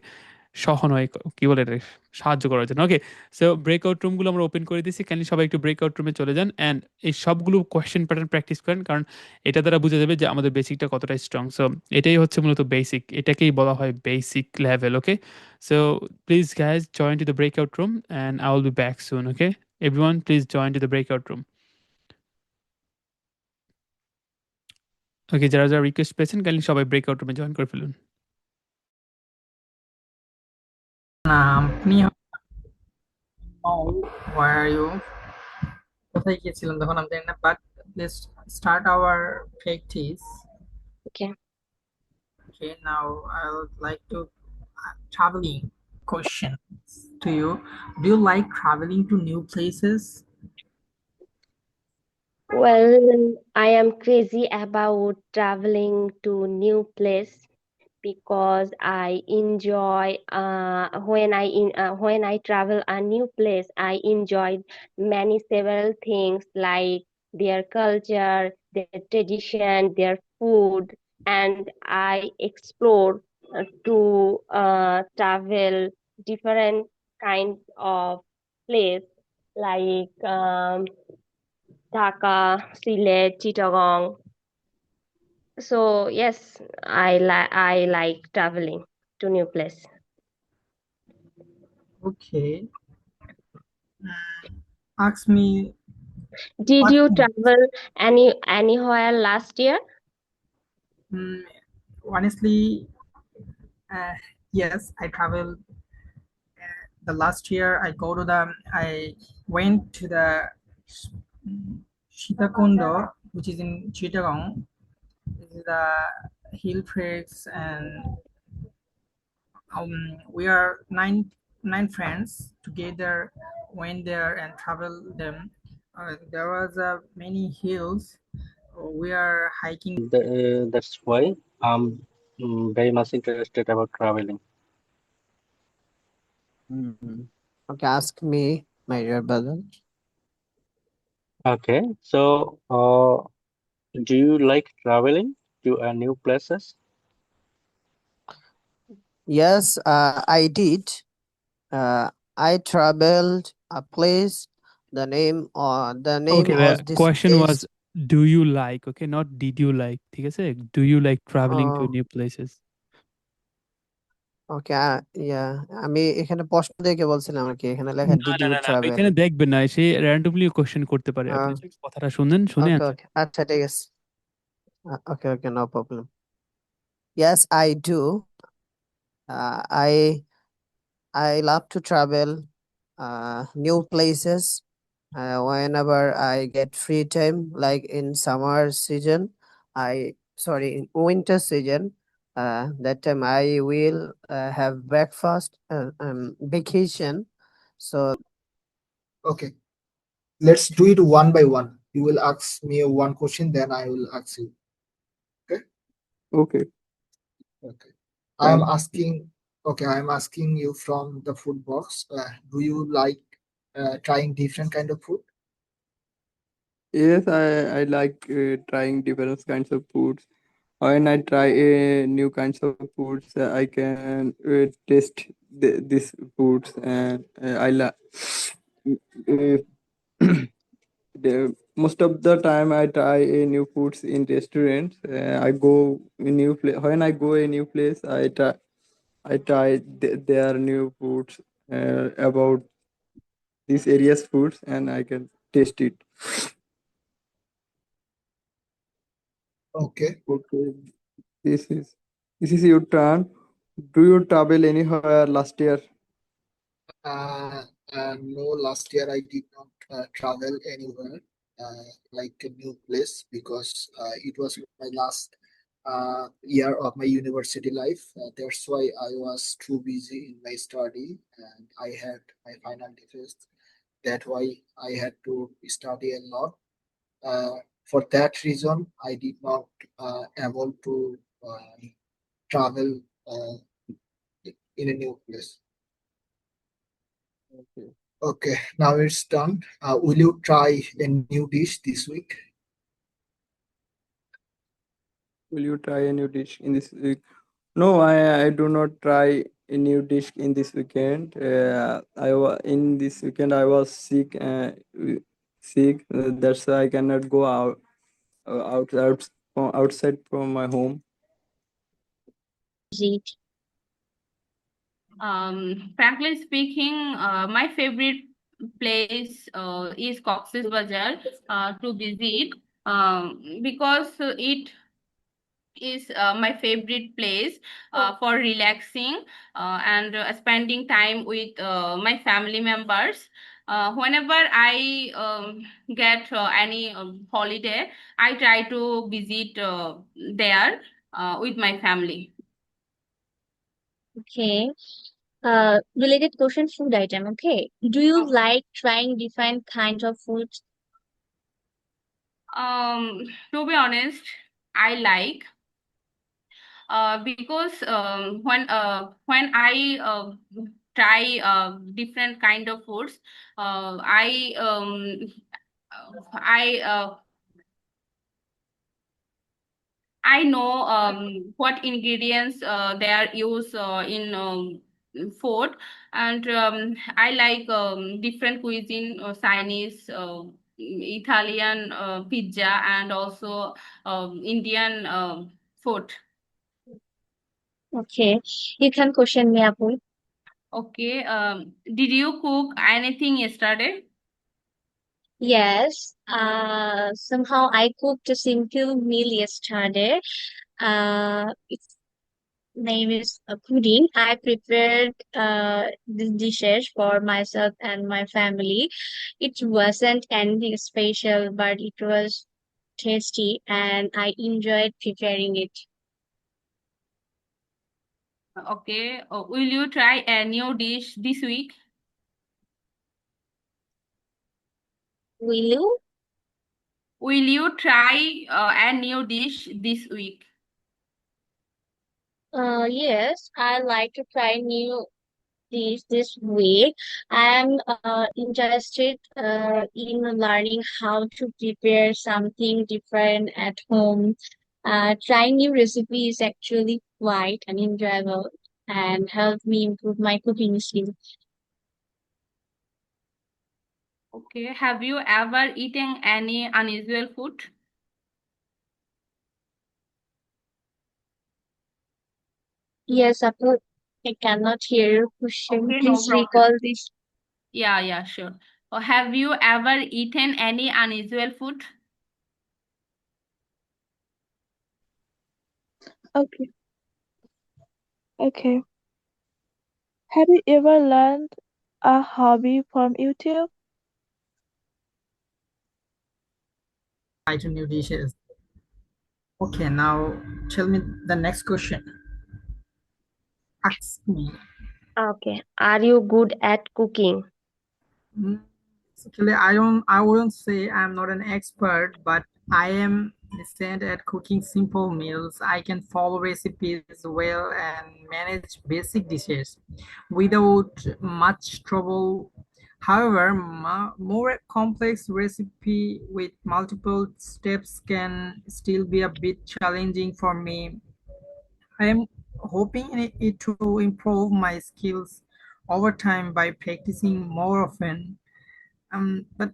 সহানুভূতি কি বলে এটা, সাহায্য করার জন্য। ওকে, সো ব্রেকআউট রুমগুলো আমরা ওপেন করে দিয়েছি, কাইন্ডলি সবাই একটু ব্রেকআউট রুমে চলে যান অ্যান্ড এই সবগুলো কোয়েশ্চেন প্যাটার্ন প্র্যাকটিস করেন, কারণ এটা দ্বারা বোঝা যাবে যে আমাদের বেসিকটা কতটা স্ট্রং। সো এটাই হচ্ছে মূলত বেসিক, এটাকেই বলা হয় basic level. Okay, so please guys join to the breakout room and I will be back soon. Okay, everyone please join to the breakout room. Okay, যারা যারা রিকোয়েস্ট পেয়েছেন কাইন্ডলি সবাই ব্রেকআউট রুমে জয়েন করে ফেলুন। না, আপনি where are you? কোথায় গিয়েছিলাম তখন আমি জানি না, but let's start our practice. Okay. Okay, now I would like to traveling questions to you. Do you like traveling to new places? Well, I am crazy about traveling to new place because I enjoy when I travel a new place, I enjoy many several things like their culture, their tradition, their food, and I explore to travel different kinds of place like Dhaka, Sylhet, Chittagong. So yes, I like traveling to new place. Okay. Ask me. Did what you things? travel anywhere last year? Honestly, yes, I traveled. The last year I went to the Sitakundo, which is in Chittagong. This is the hill treks, and we are nine friends together, went there and traveled them. There was many hills. We are hiking. That's why I'm very much interested about traveling. Okay, ask me, my dear brother. Okay, so do you like traveling? to new places? Yes, I did. I traveled a place. The name Okay, of the this question was, place. do you like? Okay, not did you like. ঠিক আছে? Do you like traveling to Oh, new places? okay. Yeah, আমি এখানে প্রশ্ন দেখে বলছিলাম আর কি। এখানে লেখা না ডিড না ইউ না না ট্রাভেল। এখানে দেখবেন না, সে র্যান্ডমলি কোশ্চেন করতে পারে, আপনি just কথাটা শুনেন, শুনে ওকে অ্যান্সার। ওকে, আচ্ছা ঠিক আছে। Okay okay, no problem. Yes, I do. Uh, I I love to travel new places whenever I get free time, like in summer season. Sorry, in winter season. That time I will have breakfast, vacation. So Okay, let's do it one by one. You will ask me one question, then I will ask you. Okay. Okay. Okay. I am Fine. asking. Okay, I am asking you from the food box. Do you like trying different kind of food? Yes, I like trying different kinds of foods. When I try new kinds of foods, I can taste these foods, and I like. Most of the time, I try new foods in restaurants. I go a new place. When I go a new place, I try their new foods about this area's foods, and I can taste it. Okay. Okay, this is this is your turn. Do you travel anywhere last year? No, last year I did not travel anywhere like a new place because it was my last year of my university life. That's why I was too busy in my study and I had my final defense. That's why I had to study a lot. For that reason, I did not able to travel in a new place. Okay. Okay, now it's done. Will you try a new dish this week? Will you try a new dish in this week? No, I do not try a new dish in this weekend. In this weekend I was sick. Sick. That's why I cannot go outside from my home. Frankly speaking, my favorite place is Cox's Bazar to visit because it is my favorite place for relaxing and spending time with my family members. Whenever I get any holiday, I try to visit there with my family. Okay. Related question, food item. Okay. Do you like trying different kinds of foods? To be honest, I like because when I try different kind of foods, I I know what ingredients they are used in food, and I like different cuisine, Chinese, Italian pizza, and also Indian food. Okay. You can question me, Apul. Okay. Did you cook anything yesterday? Yes. Somehow I cooked a simple meal yesterday. Its name is pudding. I prepared these dishes for myself and my family. It wasn't anything special, but it was tasty, and I enjoyed preparing it. Okay. Will you try a new dish this week? Will you? Will you try a new dish this week? Yes, I like to try new this week. I'm interested in learning how to prepare something different at home. Trying new recipes is actually quite and enjoyable and help me improve my cooking skills. Okay. Have you ever eaten any unusual food? Yes, Apple, I cannot hear your question. Okay, no Please problem. recall this. Yeah, sure. Or have you ever eaten any unusual food? Okay. Okay. Have you ever learned a hobby from YouTube? Try to new dishes. Okay, now tell me the next question. Ask me. Okay. Are you good at cooking? Basically, I wouldn't say I'm not an expert, but I am decent at cooking simple meals. I can follow recipes well and manage basic dishes without much trouble. However, more complex recipe with multiple steps can still be a bit challenging for me. I am hoping it to improve my skills over time by practicing more often. But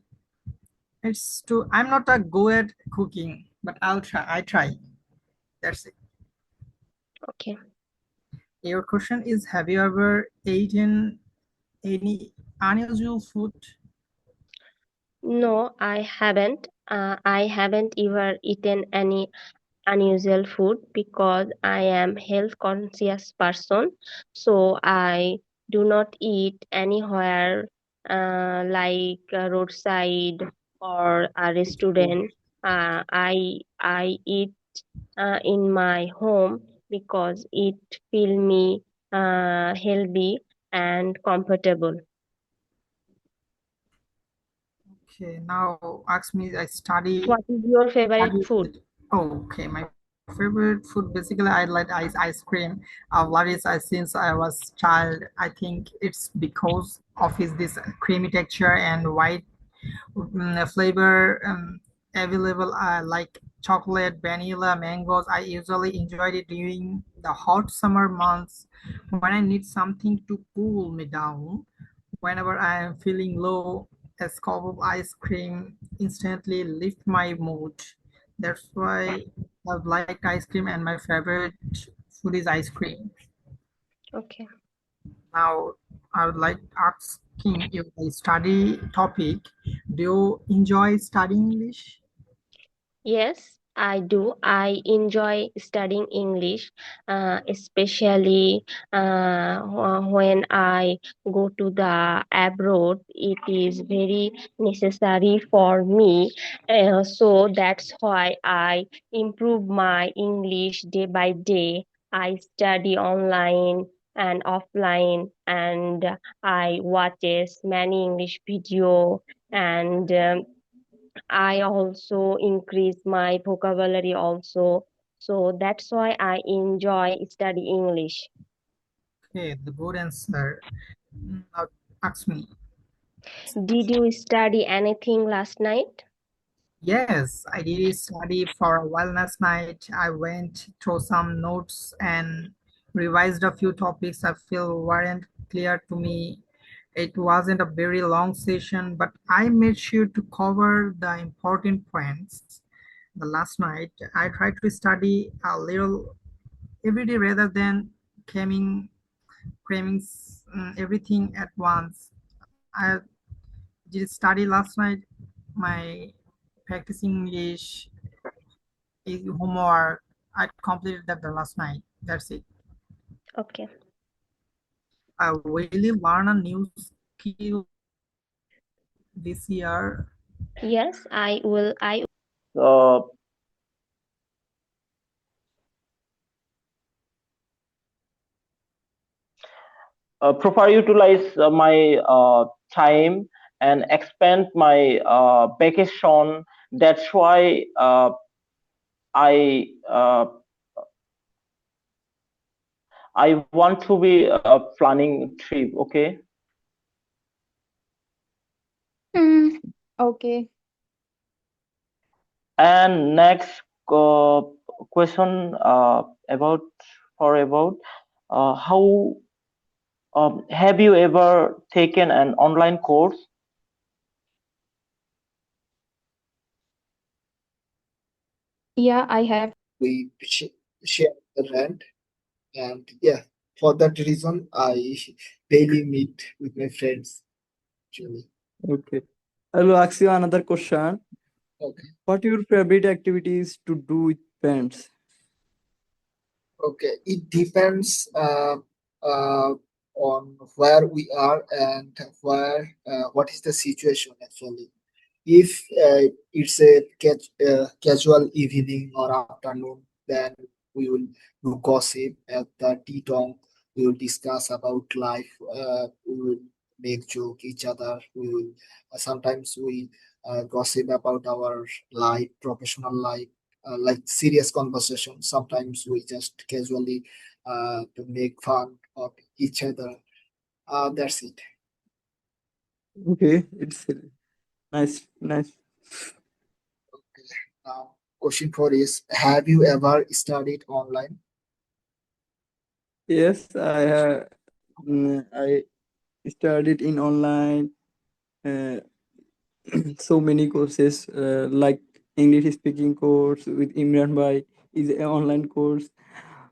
I'm not a good at cooking, but I try. That's it. Okay. Your question is, have you ever eaten any unusual food? No, I haven't. I haven't ever eaten any unusual food because I am health conscious person. So I do not eat anywhere like roadside or a restaurant. I eat in my home because it feel me healthy and comfortable. Okay, now ask me. I study. What is your favorite food? Okay, my favorite food basically I like ice cream. I love it since I was child. I think it's because of this creamy texture and white flavor available. I like chocolate, vanilla, mangoes. I usually enjoyed it during the hot summer months when I need something to cool me down. Whenever I am feeling low, a scoop of ice cream instantly lift my mood. That's why I like ice cream, and my favorite food is ice cream. Okay. Now, I would like asking you a study topic. Do you enjoy studying English? Yes, I do. I enjoy studying English, especially when I go to the abroad. It is very necessary for me. So that's why I improve my English day by day. I study online and offline, and I watches many English video and I also increase my vocabulary also. So that's why I enjoy study English. Okay, the good answer. Now, ask me. Did you study anything last night? Yes, I did study for a while last night. I went through some notes and revised a few topics I feel weren't clear to me. It wasn't a very long session, but I made sure to cover the important points. The last night, I tried to study a little every day rather than cramming everything at once. I did study last night. My practicing English is homework. I completed that the last night. That's it. Okay. I really learn a new skill this year. Yes, I will. Uh, Prefer utilize my time and expand my vacation. That's why I uh, I want to be planning trip. Okay. Okay. And next, question about how have you ever taken an online course? Yeah, I have. We share the rent, and yeah, for that reason, I daily meet with my friends. Actually, Okay. I will ask you another question. okay, What your favorite activities to do with friends? okay. It depends on where we are and where what is the situation actually. If it's a casual evening or afternoon, then we will do gossip at the tea time. We will discuss about life. We will make joke each other. We will sometimes we gossip about our life, professional life, like serious conversation. Sometimes we just casually to make fun of each other. That's it. Okay, it's nice, nice. Now, question 4 is: have you ever studied online? Yes, I have. I studied in online uh, so many courses like English speaking course with Imran Bhai is an online course.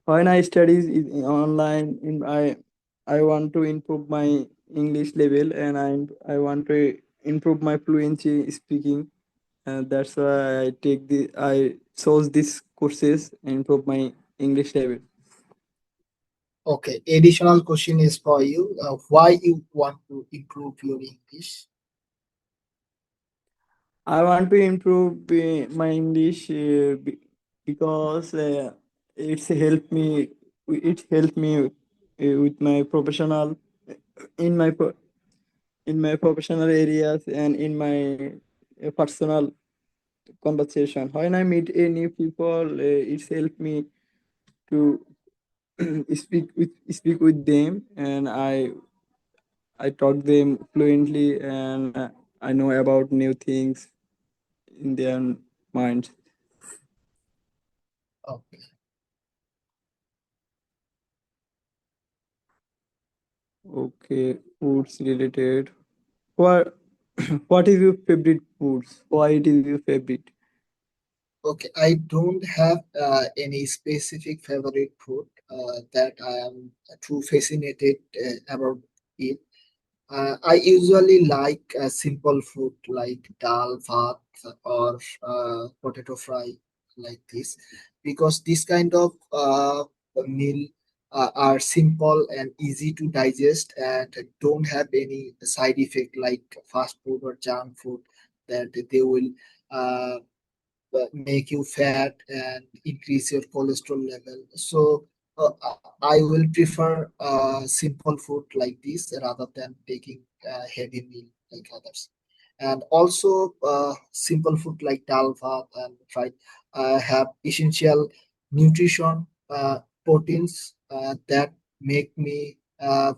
When I study online, I want to improve my English level and I want to improve my fluency speaking. That's why I chose these courses and improve my English level. Okay, additional question is for you. Why you want to improve your English? I want to improve my English because it helped me with my professional in my in my professional areas and in my personal conversation. When I meet a new people, it's helped me to speak with them, and I talk them fluently, and I know about new things in their minds. Okay. Okay, foods related. What what is your favorite foods? Why it is your favorite? Okay, I don't have any specific favorite food that I am too fascinated about it. I usually like simple food like dal, bhat, or potato fry like this because this kind of meal are simple and easy to digest and don't have any side effect like fast food or junk food that they will uh, make you fat and increase your cholesterol level. So I will prefer simple food like this rather than taking heavy meal like others. And also simple food like dal bhat and fried have essential nutrition, proteins that make me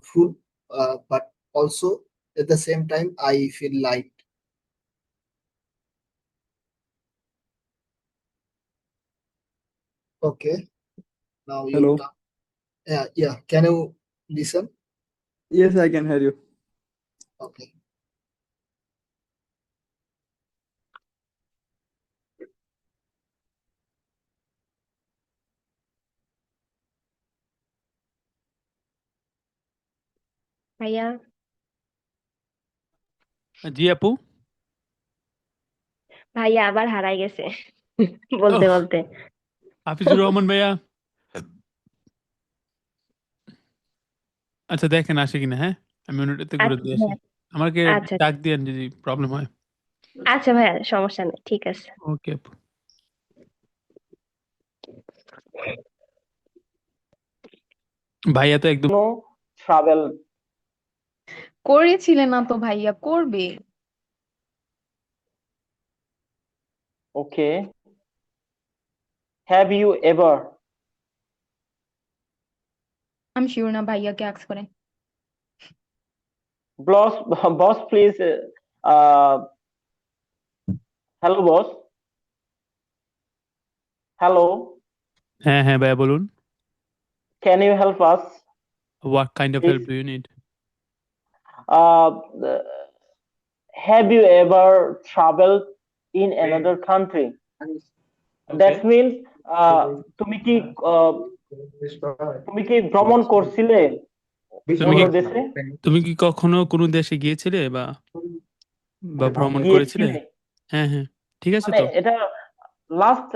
full, but also at the same time I feel light. Okay, now your Hello. turn. Yeah. Can you listen? Yes, I can hear you. Okay. ভাইয়া জি আপু। ভাইয়া আবার হারাই গেছে বলতে ওহ, বলতে। হাফিজুর রহমান ভাইয়া। আচ্ছা দেখেন আসে কিনা, হ্যাঁ? আমি অন্যটাতে ঘুরে আচ্ছা দিয়ে আসি। ভাইয়া, আমাকে আচ্ছা ডাক দিয়েন যদি প্রবলেম হয়। আচ্ছা ভাইয়া, সমস্যা নেই, ঠিক আছে। ওকে আপু। ভাইয়া তো একদম No travel. করেছিলেন না তো ভাইয়া, করবে। Okay. Have you ever? আমি শিওর না, ভাইয়াকে আক্স করে। Boss, boss, please. Uh, hello, boss. Hello. হ্যাঁ হ্যাঁ ভাইয়া বলুন, Can you help us? what kind of help Please. do you need? Uh, have you ever traveled in another country? That Okay. means তুমি কি আহ, তুমি কি ভ্রমণ করছিলে তুমি অন্য কি দেশে? তুমি কি কখনো কোনো দেশে গিয়েছিলে বা ভ্রমণ করেছিলে? গিয়েছিলে? হ্যাঁ হ্যাঁ, ঠিক আছে মানে তো। এটা লাস্ট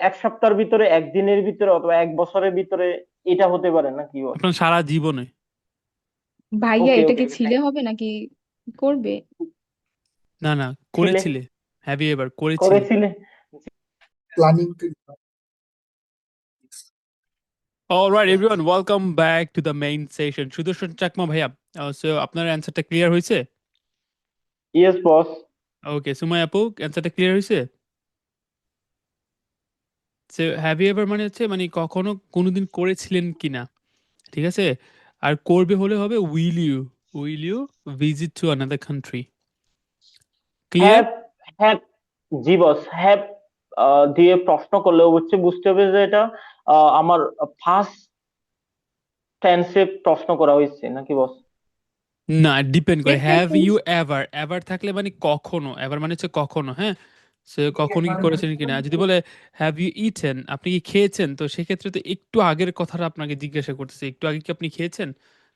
এক সপ্তাহের ভিতরে, একদিনের ভিতরে, অথবা এক বছরের ভিতরে এটা হতে পারে না কি বল? আপনার সারা জীবনে? ভাইয়া ওকে এটা ওকে কি ছিলে হবে নাকি করবে? না না, ছিলে, করেছিলে? হ্যাভ ইউ এভার করেছিলে? করেছিলে। Planning to alright everyone, welcome back to the main session. Sudarshan Chakma ভাইয়া, সো আপনার অ্যান্সারটা ক্লিয়ার হয়েছে? Yes boss. ওকে, সুমাই আপু অ্যান্সারটা ক্লিয়ার হয়েছে? সো হ্যাভ ইউ এভার মানে হচ্ছে মানে কখনো কোনোদিন করেছিলেন কিনা, ঠিক আছে? আর করবে হলে হবে will you visit to another country. Clear? Have, have, জি বস, হ্যাভ দিয়ে প্রশ্ন করলে অবশ্যই বুঝতে হবে যে এটা আমার ফার্স্ট টেন্সে প্রশ্ন করা হয়েছে নাকি বস? না, ডিপেন্ড করে। Have Definitely. You ever, ever থাকলে মানে কখনো, এভার মানে হচ্ছে কখনো, হ্যাঁ? সে কখনো কি করেছেন কিনা। যদি বলে হ্যাভ ইউ ইটেন, আপনি কি খেয়েছেন, তো সেক্ষেত্রে তো একটু আগের কথাটা আপনাকে জিজ্ঞাসা করতেছে, একটু আগে কি আপনি খেয়েছেন।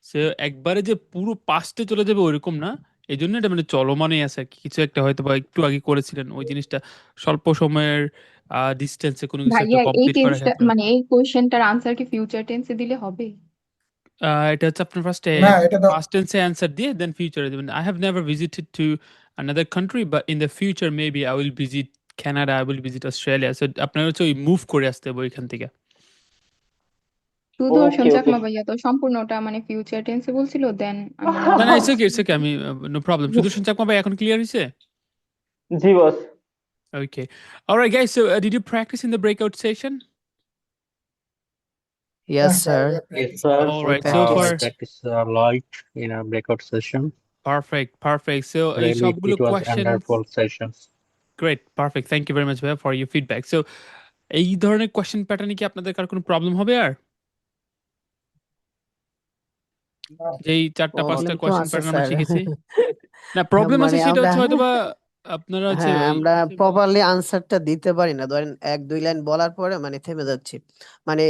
সে একবারে যে পুরো পাস্টে চলে যাবে ওইরকম না, এই জন্য এটা মানে চলমানই আছে আর কি। কিছু একটা হয়তো বা একটু আগে করেছিলেন, ওই জিনিসটা স্বল্প সময়ের ডিস্টেন্সে কোনো কিছু একটা ভাইয়া এই কমপ্লিট করার টেন্সটা ক্ষেত্রে। মানে এই কোয়েশ্চেনটার আনসার কি ফিউচার টেন্সে দিলে হবে? এটা হচ্ছে আপনার ফার্স্টে না এটা তো past tense এ অ্যান্সার দিয়ে দেন ফিউচারে দেবেন। I have never visited to another country but in the future maybe I will visit Canada, I will visit Australia. So আপনার হচ্ছে ওই মুভ করে আসতে হবে ওইখান থেকে। সুদর্শন ওকে ওকে। চাকমা ভাইয়া তো সম্পূর্ণটা মানে ফিউচার টেন্সে বলছিল, দেন আমি না না, ইটস ওকে আমি নো প্রবলেম। সুদর্শন চাকমা ভাই এখন ক্লিয়ার হয়েছে? জি বস। Okay. All right guys, so did you practice in the breakout session? Yes, yes sir, sir. we are Yes, practicing. sir. All We right, so We far practiced. practice a lot in our breakout session. perfect. So এই Really, সবগুলো it was question wonderful sessions. great, perfect. Thank you very much ভাইয়া for your feedback. So এই ধরনের question প্যাটার্নে কি আপনাদের কার কোনো problem হবে আর? যেই ৪টা ৫টা প্রবলেম তো কোয়েশ্চেন আছে প্যাটার্ন আমরা স্যার। শিখেছি। না প্রবলেম আছে মানে সেটা আমরা হচ্ছে হয়তোবা আপনারা হচ্ছে হ্যাঁ ওই আমরা প্রপারলি আনসারটা দিতে পারি না, ধরেন এক দুই লাইন বলার পরে মানে থেমে যাচ্ছি, মানে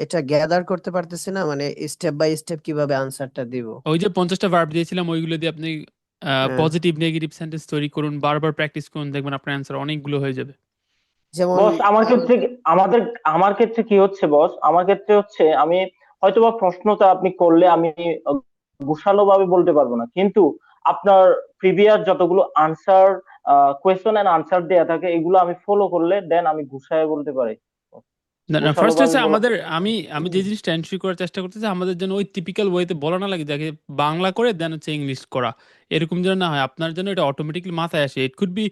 এটা গ্যাদার করতে পারতেছি না, মানে স্টেপ বাই স্টেপ কিভাবে আনসারটা দিব। ওই যে 50টা ভার্ব দিয়েছিলাম ওইগুলো দিয়ে আপনি হ্যাঁ, পজিটিভ নেগেটিভ সেন্টেন্স তৈরি করুন, বারবার প্র্যাকটিস করুন, দেখবেন আপনার অ্যান্সার অনেকগুলো হয়ে যাবে। যেমন বস আমার ক্ষেত্রে আমার ক্ষেত্রে কি হচ্ছে বস, আমার ক্ষেত্রে হচ্ছে আমি হয়তোবা প্রশ্নটা আপনি করলে আমি গোছালো ভাবে বলতে পারবো না, কিন্তু আপনার প্রিভিয়াস যতগুলো আনসার, কোয়েশ্চন এন্ড আনসার দেয়া থাকে এগুলো আমি ফলো করলে দেন আমি গুছায় বলতে পারি, না না, গোছালো ফার্স্ট ভাবে হচ্ছে বলা। আমাদের আমি যে জিনিসটা এনশিওর করার চেষ্টা করতেছি আমাদের যেন ওই টিপিক্যাল ওয়েতে বলা না লাগে, যাকে বাংলা করে দেন হচ্ছে ইংলিশ করা, এরকম যেন না হয়। আপনার জন্য এটা অটোমেটিকলি মাথায় আসে। It could be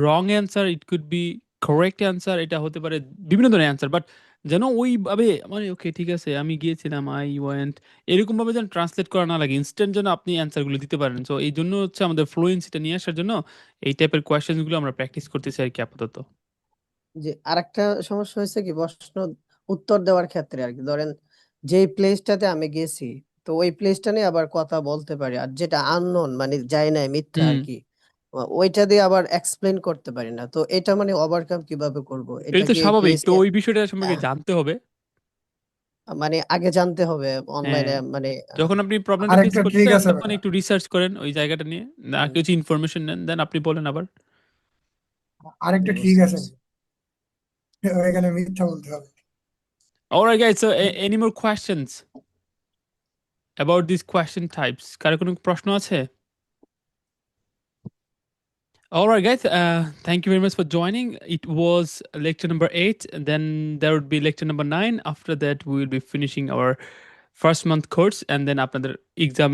wrong answer, it could be correct answer, এটা হতে পারে বিভিন্ন ধরনের অ্যান্সার, বাট যেন ওইভাবে মানে ওকে ঠিক আছে আমি গিয়েছিলাম আই ওয়েন্ট, এরকম ভাবে যেন ট্রান্সলেট করা না লাগে, ইনস্ট্যান্ট যেন আপনি অ্যান্সারগুলো দিতে পারেন। সো এই জন্য হচ্ছে আমাদের ফ্লুয়েন্সিটা নিয়ে আসার জন্য এই টাইপের কোয়েশ্চেনগুলো আমরা প্র্যাকটিস করতেছি আর কি আপাতত। যে আরেকটা সমস্যা হয়েছে কি প্রশ্ন উত্তর দেওয়ার ক্ষেত্রে আর কি, ধরেন যেই প্লেসটাতে আমি গেছি তো ওই প্লেসটা নিয়ে আবার কথা বলতে পারি, আর যেটা আননোন মানে যাই নাই মিথ্যা আর হুম, কি, ওইটা দিয়ে আবার এক্সপ্লেন করতে পারি না, তো এটা মানে ওভারকাম কিভাবে করব, এটা এটা তো কি স্বাভাবিক। প্লিজ তো ওই বিষয়টা সম্পর্কে জানতে হবে। মানে আগে জানতে হবে হ্যাঁ, অনলাইনে মানে যখন আপনি প্রবলেমটা ফেস আরেকটা ঠিক করতেছেন আছে তখন ভাইয়া, একটু রিসার্চ করেন ওই জায়গাটা নিয়ে, না কিছু ইনফরমেশন নেন, দেন আপনি বলেন আবার। আরেকটা ঠিক বুঝতে আছে পারছি। ভাইয়া, এখানে মিথ্যা বলতে হবে। Alright guys, so any more questions about these question types? কারো কোনো প্রশ্ন আছে? Alright guys, thank you very much for joining. It was lecture number 8, and then there would be lecture number 9. After that we will be finishing our first month course and then আপনাদের exam.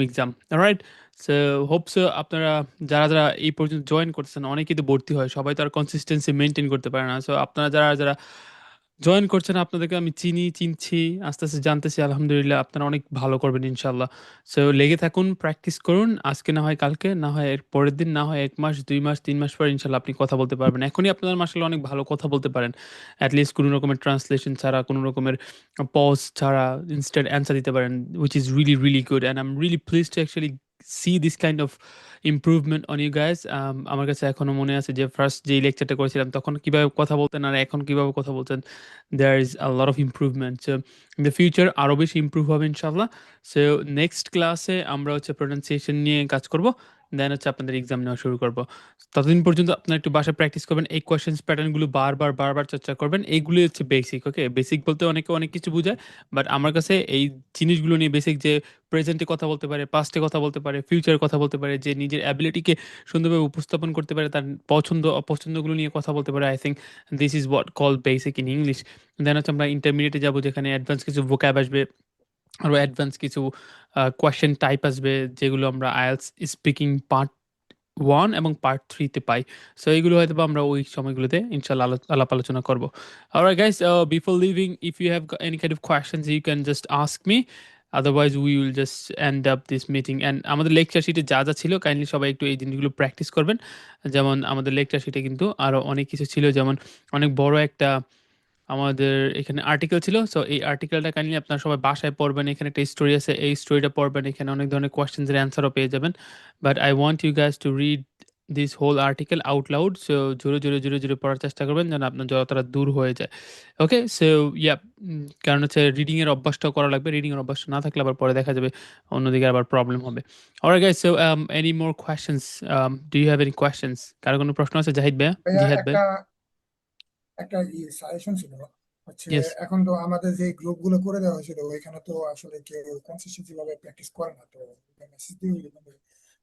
Alright, so hope so আপনারা যারা যারা এই পর্যন্ত join করতেছেন, অনেকেই তো ভর্তি হয়, সবাই তো আর কনসিস্টেন্সি মেনটেন করতে পারে না। সো আপনারা যারা যারা জয়েন করছেন আপনাদেরকে আমি চিনছি, আস্তে, আস্তে জানতেছি। আলহামদুলিল্লাহ আপনারা অনেক ভালো করবেন ইনশাআল্লাহ। সো লেগে থাকুন, প্র্যাকটিস করুন। আজকে না হয় কালকে, না হয় এর পরের দিন, না হয় ১ মাস, ২ মাস, ৩ মাস পরে ইনশাআল্লাহ আপনি কথা বলতে পারবেন। এখনই আপনারা মাশাআল্লাহ অনেক ভালো কথা বলতে পারেন। এট লিস্ট কোনো রকমের ট্রান্সলেশন ছাড়া, কোনো রকমের পজ ছাড়া ইনস্ট্যান্ট অ্যান্সার দিতে পারেন, which is really, really good and I'm really pleased to actually see this kind of improvement on you guys. আমার কাছে এখনো মনে আছে যে ফার্স্ট যেই লেকচারটা করেছিলাম তখন কিভাবে কথা বলতেন আর এখন কিভাবে কথা বলতেন। There is a lot of improvement. So in the future আরো বেশি ইমপ্রুভ হবে ইনশাআল্লাহ। সো নেক্সট ক্লাসে আমরা হচ্ছে প্রোনাউন্সিয়েশন নিয়ে কাজ করব। দেন হচ্ছে আপনাদের এক্সাম নেওয়া শুরু করব। ততদিন পর্যন্ত আপনারা একটু বাসায় প্র্যাকটিস করবেন। এই কোয়েশ্চেন্স প্যাটার্নগুলো বারবার চর্চা করবেন। এইগুলোই হচ্ছে বেসিক, ওকে? বেসিক বলতে অনেকে অনেক কিছু বুঝায়। বাট আমার কাছে এই জিনিসগুলো নিয়ে বেসিক, যে প্রেজেন্টে কথা বলতে পারে, পাস্টে কথা বলতে পারে, ফিউচারে কথা বলতে পারে, যে নিজের অ্যাবিলিটিকে সুন্দরভাবে উপস্থাপন করতে পারে, তার পছন্দ অপছন্দগুলো নিয়ে কথা বলতে পারে। I think this is what call basic in English. Then হচ্ছে আমরা ইন্টারমিডিয়েটে যাব, যেখানে অ্যাডভান্স কিছু ভোক্যাব আসবে, আরো অ্যাডভান্স কিছু কোয়েশ্চেন টাইপ আসবে, যেগুলো আমরা আইএলটিএস স্পিকিং পার্ট 1 এবং পার্ট 3 তে পাই। সো এগুলো হয়তোবা আমরা ওই সময়গুলোতে ইনশাআল্লাহ আলাপ আলোচনা করব। Alright guys, before leaving, if you have any kind of questions you can just ask me, otherwise we will just end up this meeting. And আমাদের লেকচার শিটে যা যা ছিল কাইন্ডলি সবাই একটু এই জিনিসগুলো প্র্যাকটিস করবেন। যেমন আমাদের লেকচার শিটে কিন্তু আরো অনেক কিছু ছিল, যেমন অনেক বড় একটা আমাদের এখানে আর্টিকেল ছিল। সো এই আর্টিকেলটা কাইন্ডলি আপনারা সবাই বাসায় পড়বেন। এখানে একটা স্টোরি আছে, এই স্টোরিটা পড়বেন। এখানে অনেক ধরনের কোয়েশ্চেন্সের অ্যান্সারও পেয়ে যাবেন। But I want you guys to read this whole article out loud. So জোরে পড়ার চেষ্টা করবেন যেন আপনার যতটা দূর হয়ে যায়। ওকে? সো ইয়া, কারণ হচ্ছে রিডিংয়ের অভ্যাসটাও করা লাগবে। রিডিংয়ের অভ্যাস না থাকলে আবার পরে দেখা যাবে অন্যদিকে আবার প্রবলেম হবে। Alright guys, so any more questions? Do you have any questions? কারো কোনো প্রশ্ন আছে? জাহিদ ভাইয়া, ভাইয়া জিহাদ ভাই? একটা সাজেশন ছিল, হচ্ছে ইয়েস। এখন তো আমাদের যে গ্রুপ গুলো করে দেওয়া হয়েছিল ওইখানে তো আসলে কেউ কনসিস্টেন্সি ভাবে প্র্যাকটিস করে না, তো মেসেজ দিয়ে কিন্তু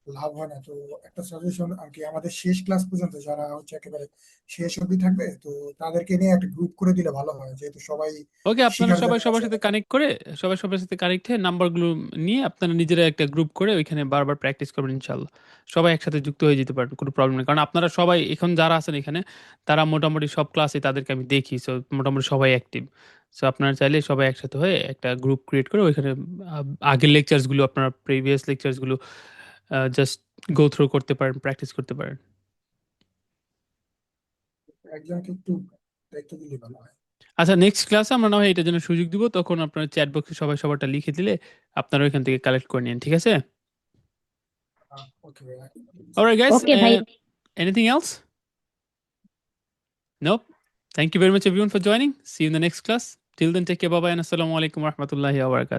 লাভ হয় না। তো একটা সাজেশন আর কি, আমাদের শেষ ক্লাস পর্যন্ত যারা হচ্ছে একেবারে শেষ অবধি থাকবে, তো তাদেরকে নিয়ে একটা গ্রুপ করে দিলে ভালো হয়, যেহেতু সবাই ওকে, আপনারা শিখার সবাই জন্য সবার আছে। সাথে কানেক্ট করে, সবাই সবার সাথে কানেক্ট হয়ে নাম্বারগুলো নিয়ে আপনারা নিজেরা একটা গ্রুপ করে ওইখানে বারবার প্র্যাকটিস করবেন ইনশাল্লাহ। সবাই একসাথে যুক্ত হয়ে যেতে পারবেন, কোনো প্রবলেম নেই। কারণ আপনারা সবাই এখন যারা আছেন এখানে, তারা মোটামুটি সব ক্লাসে তাদেরকে আমি দেখি। সো মোটামুটি সবাই অ্যাক্টিভ। সো আপনারা চাইলে সবাই একসাথে হয়ে একটা গ্রুপ ক্রিয়েট করে ওইখানে আগের লেকচার্সগুলো, আপনারা প্রিভিয়াস লেকচার্সগুলো জাস্ট গো থ্রু করতে পারেন, প্র্যাকটিস করতে পারেন। একজনকে একটু দায়িত্ব দিলে ভালো হয়। আচ্ছা, নেক্সট ক্লাসে আমরা না হয় এটার জন্য সুযোগ দিব, তখন আপনার চ্যাট বক্সে সবাই সবারটা লিখে দিলে আপনারা ওইখান থেকে কালেক্ট করে নিন, ঠিক আছে? ওকে ভাইয়া। Alright guys, Okay, bhai. anything else? Nope. Thank you very much everyone for joining. See you in the next class. Till then, take care. Bye bye and assalamu alaikum wa rahmatullahi wa barakatuh.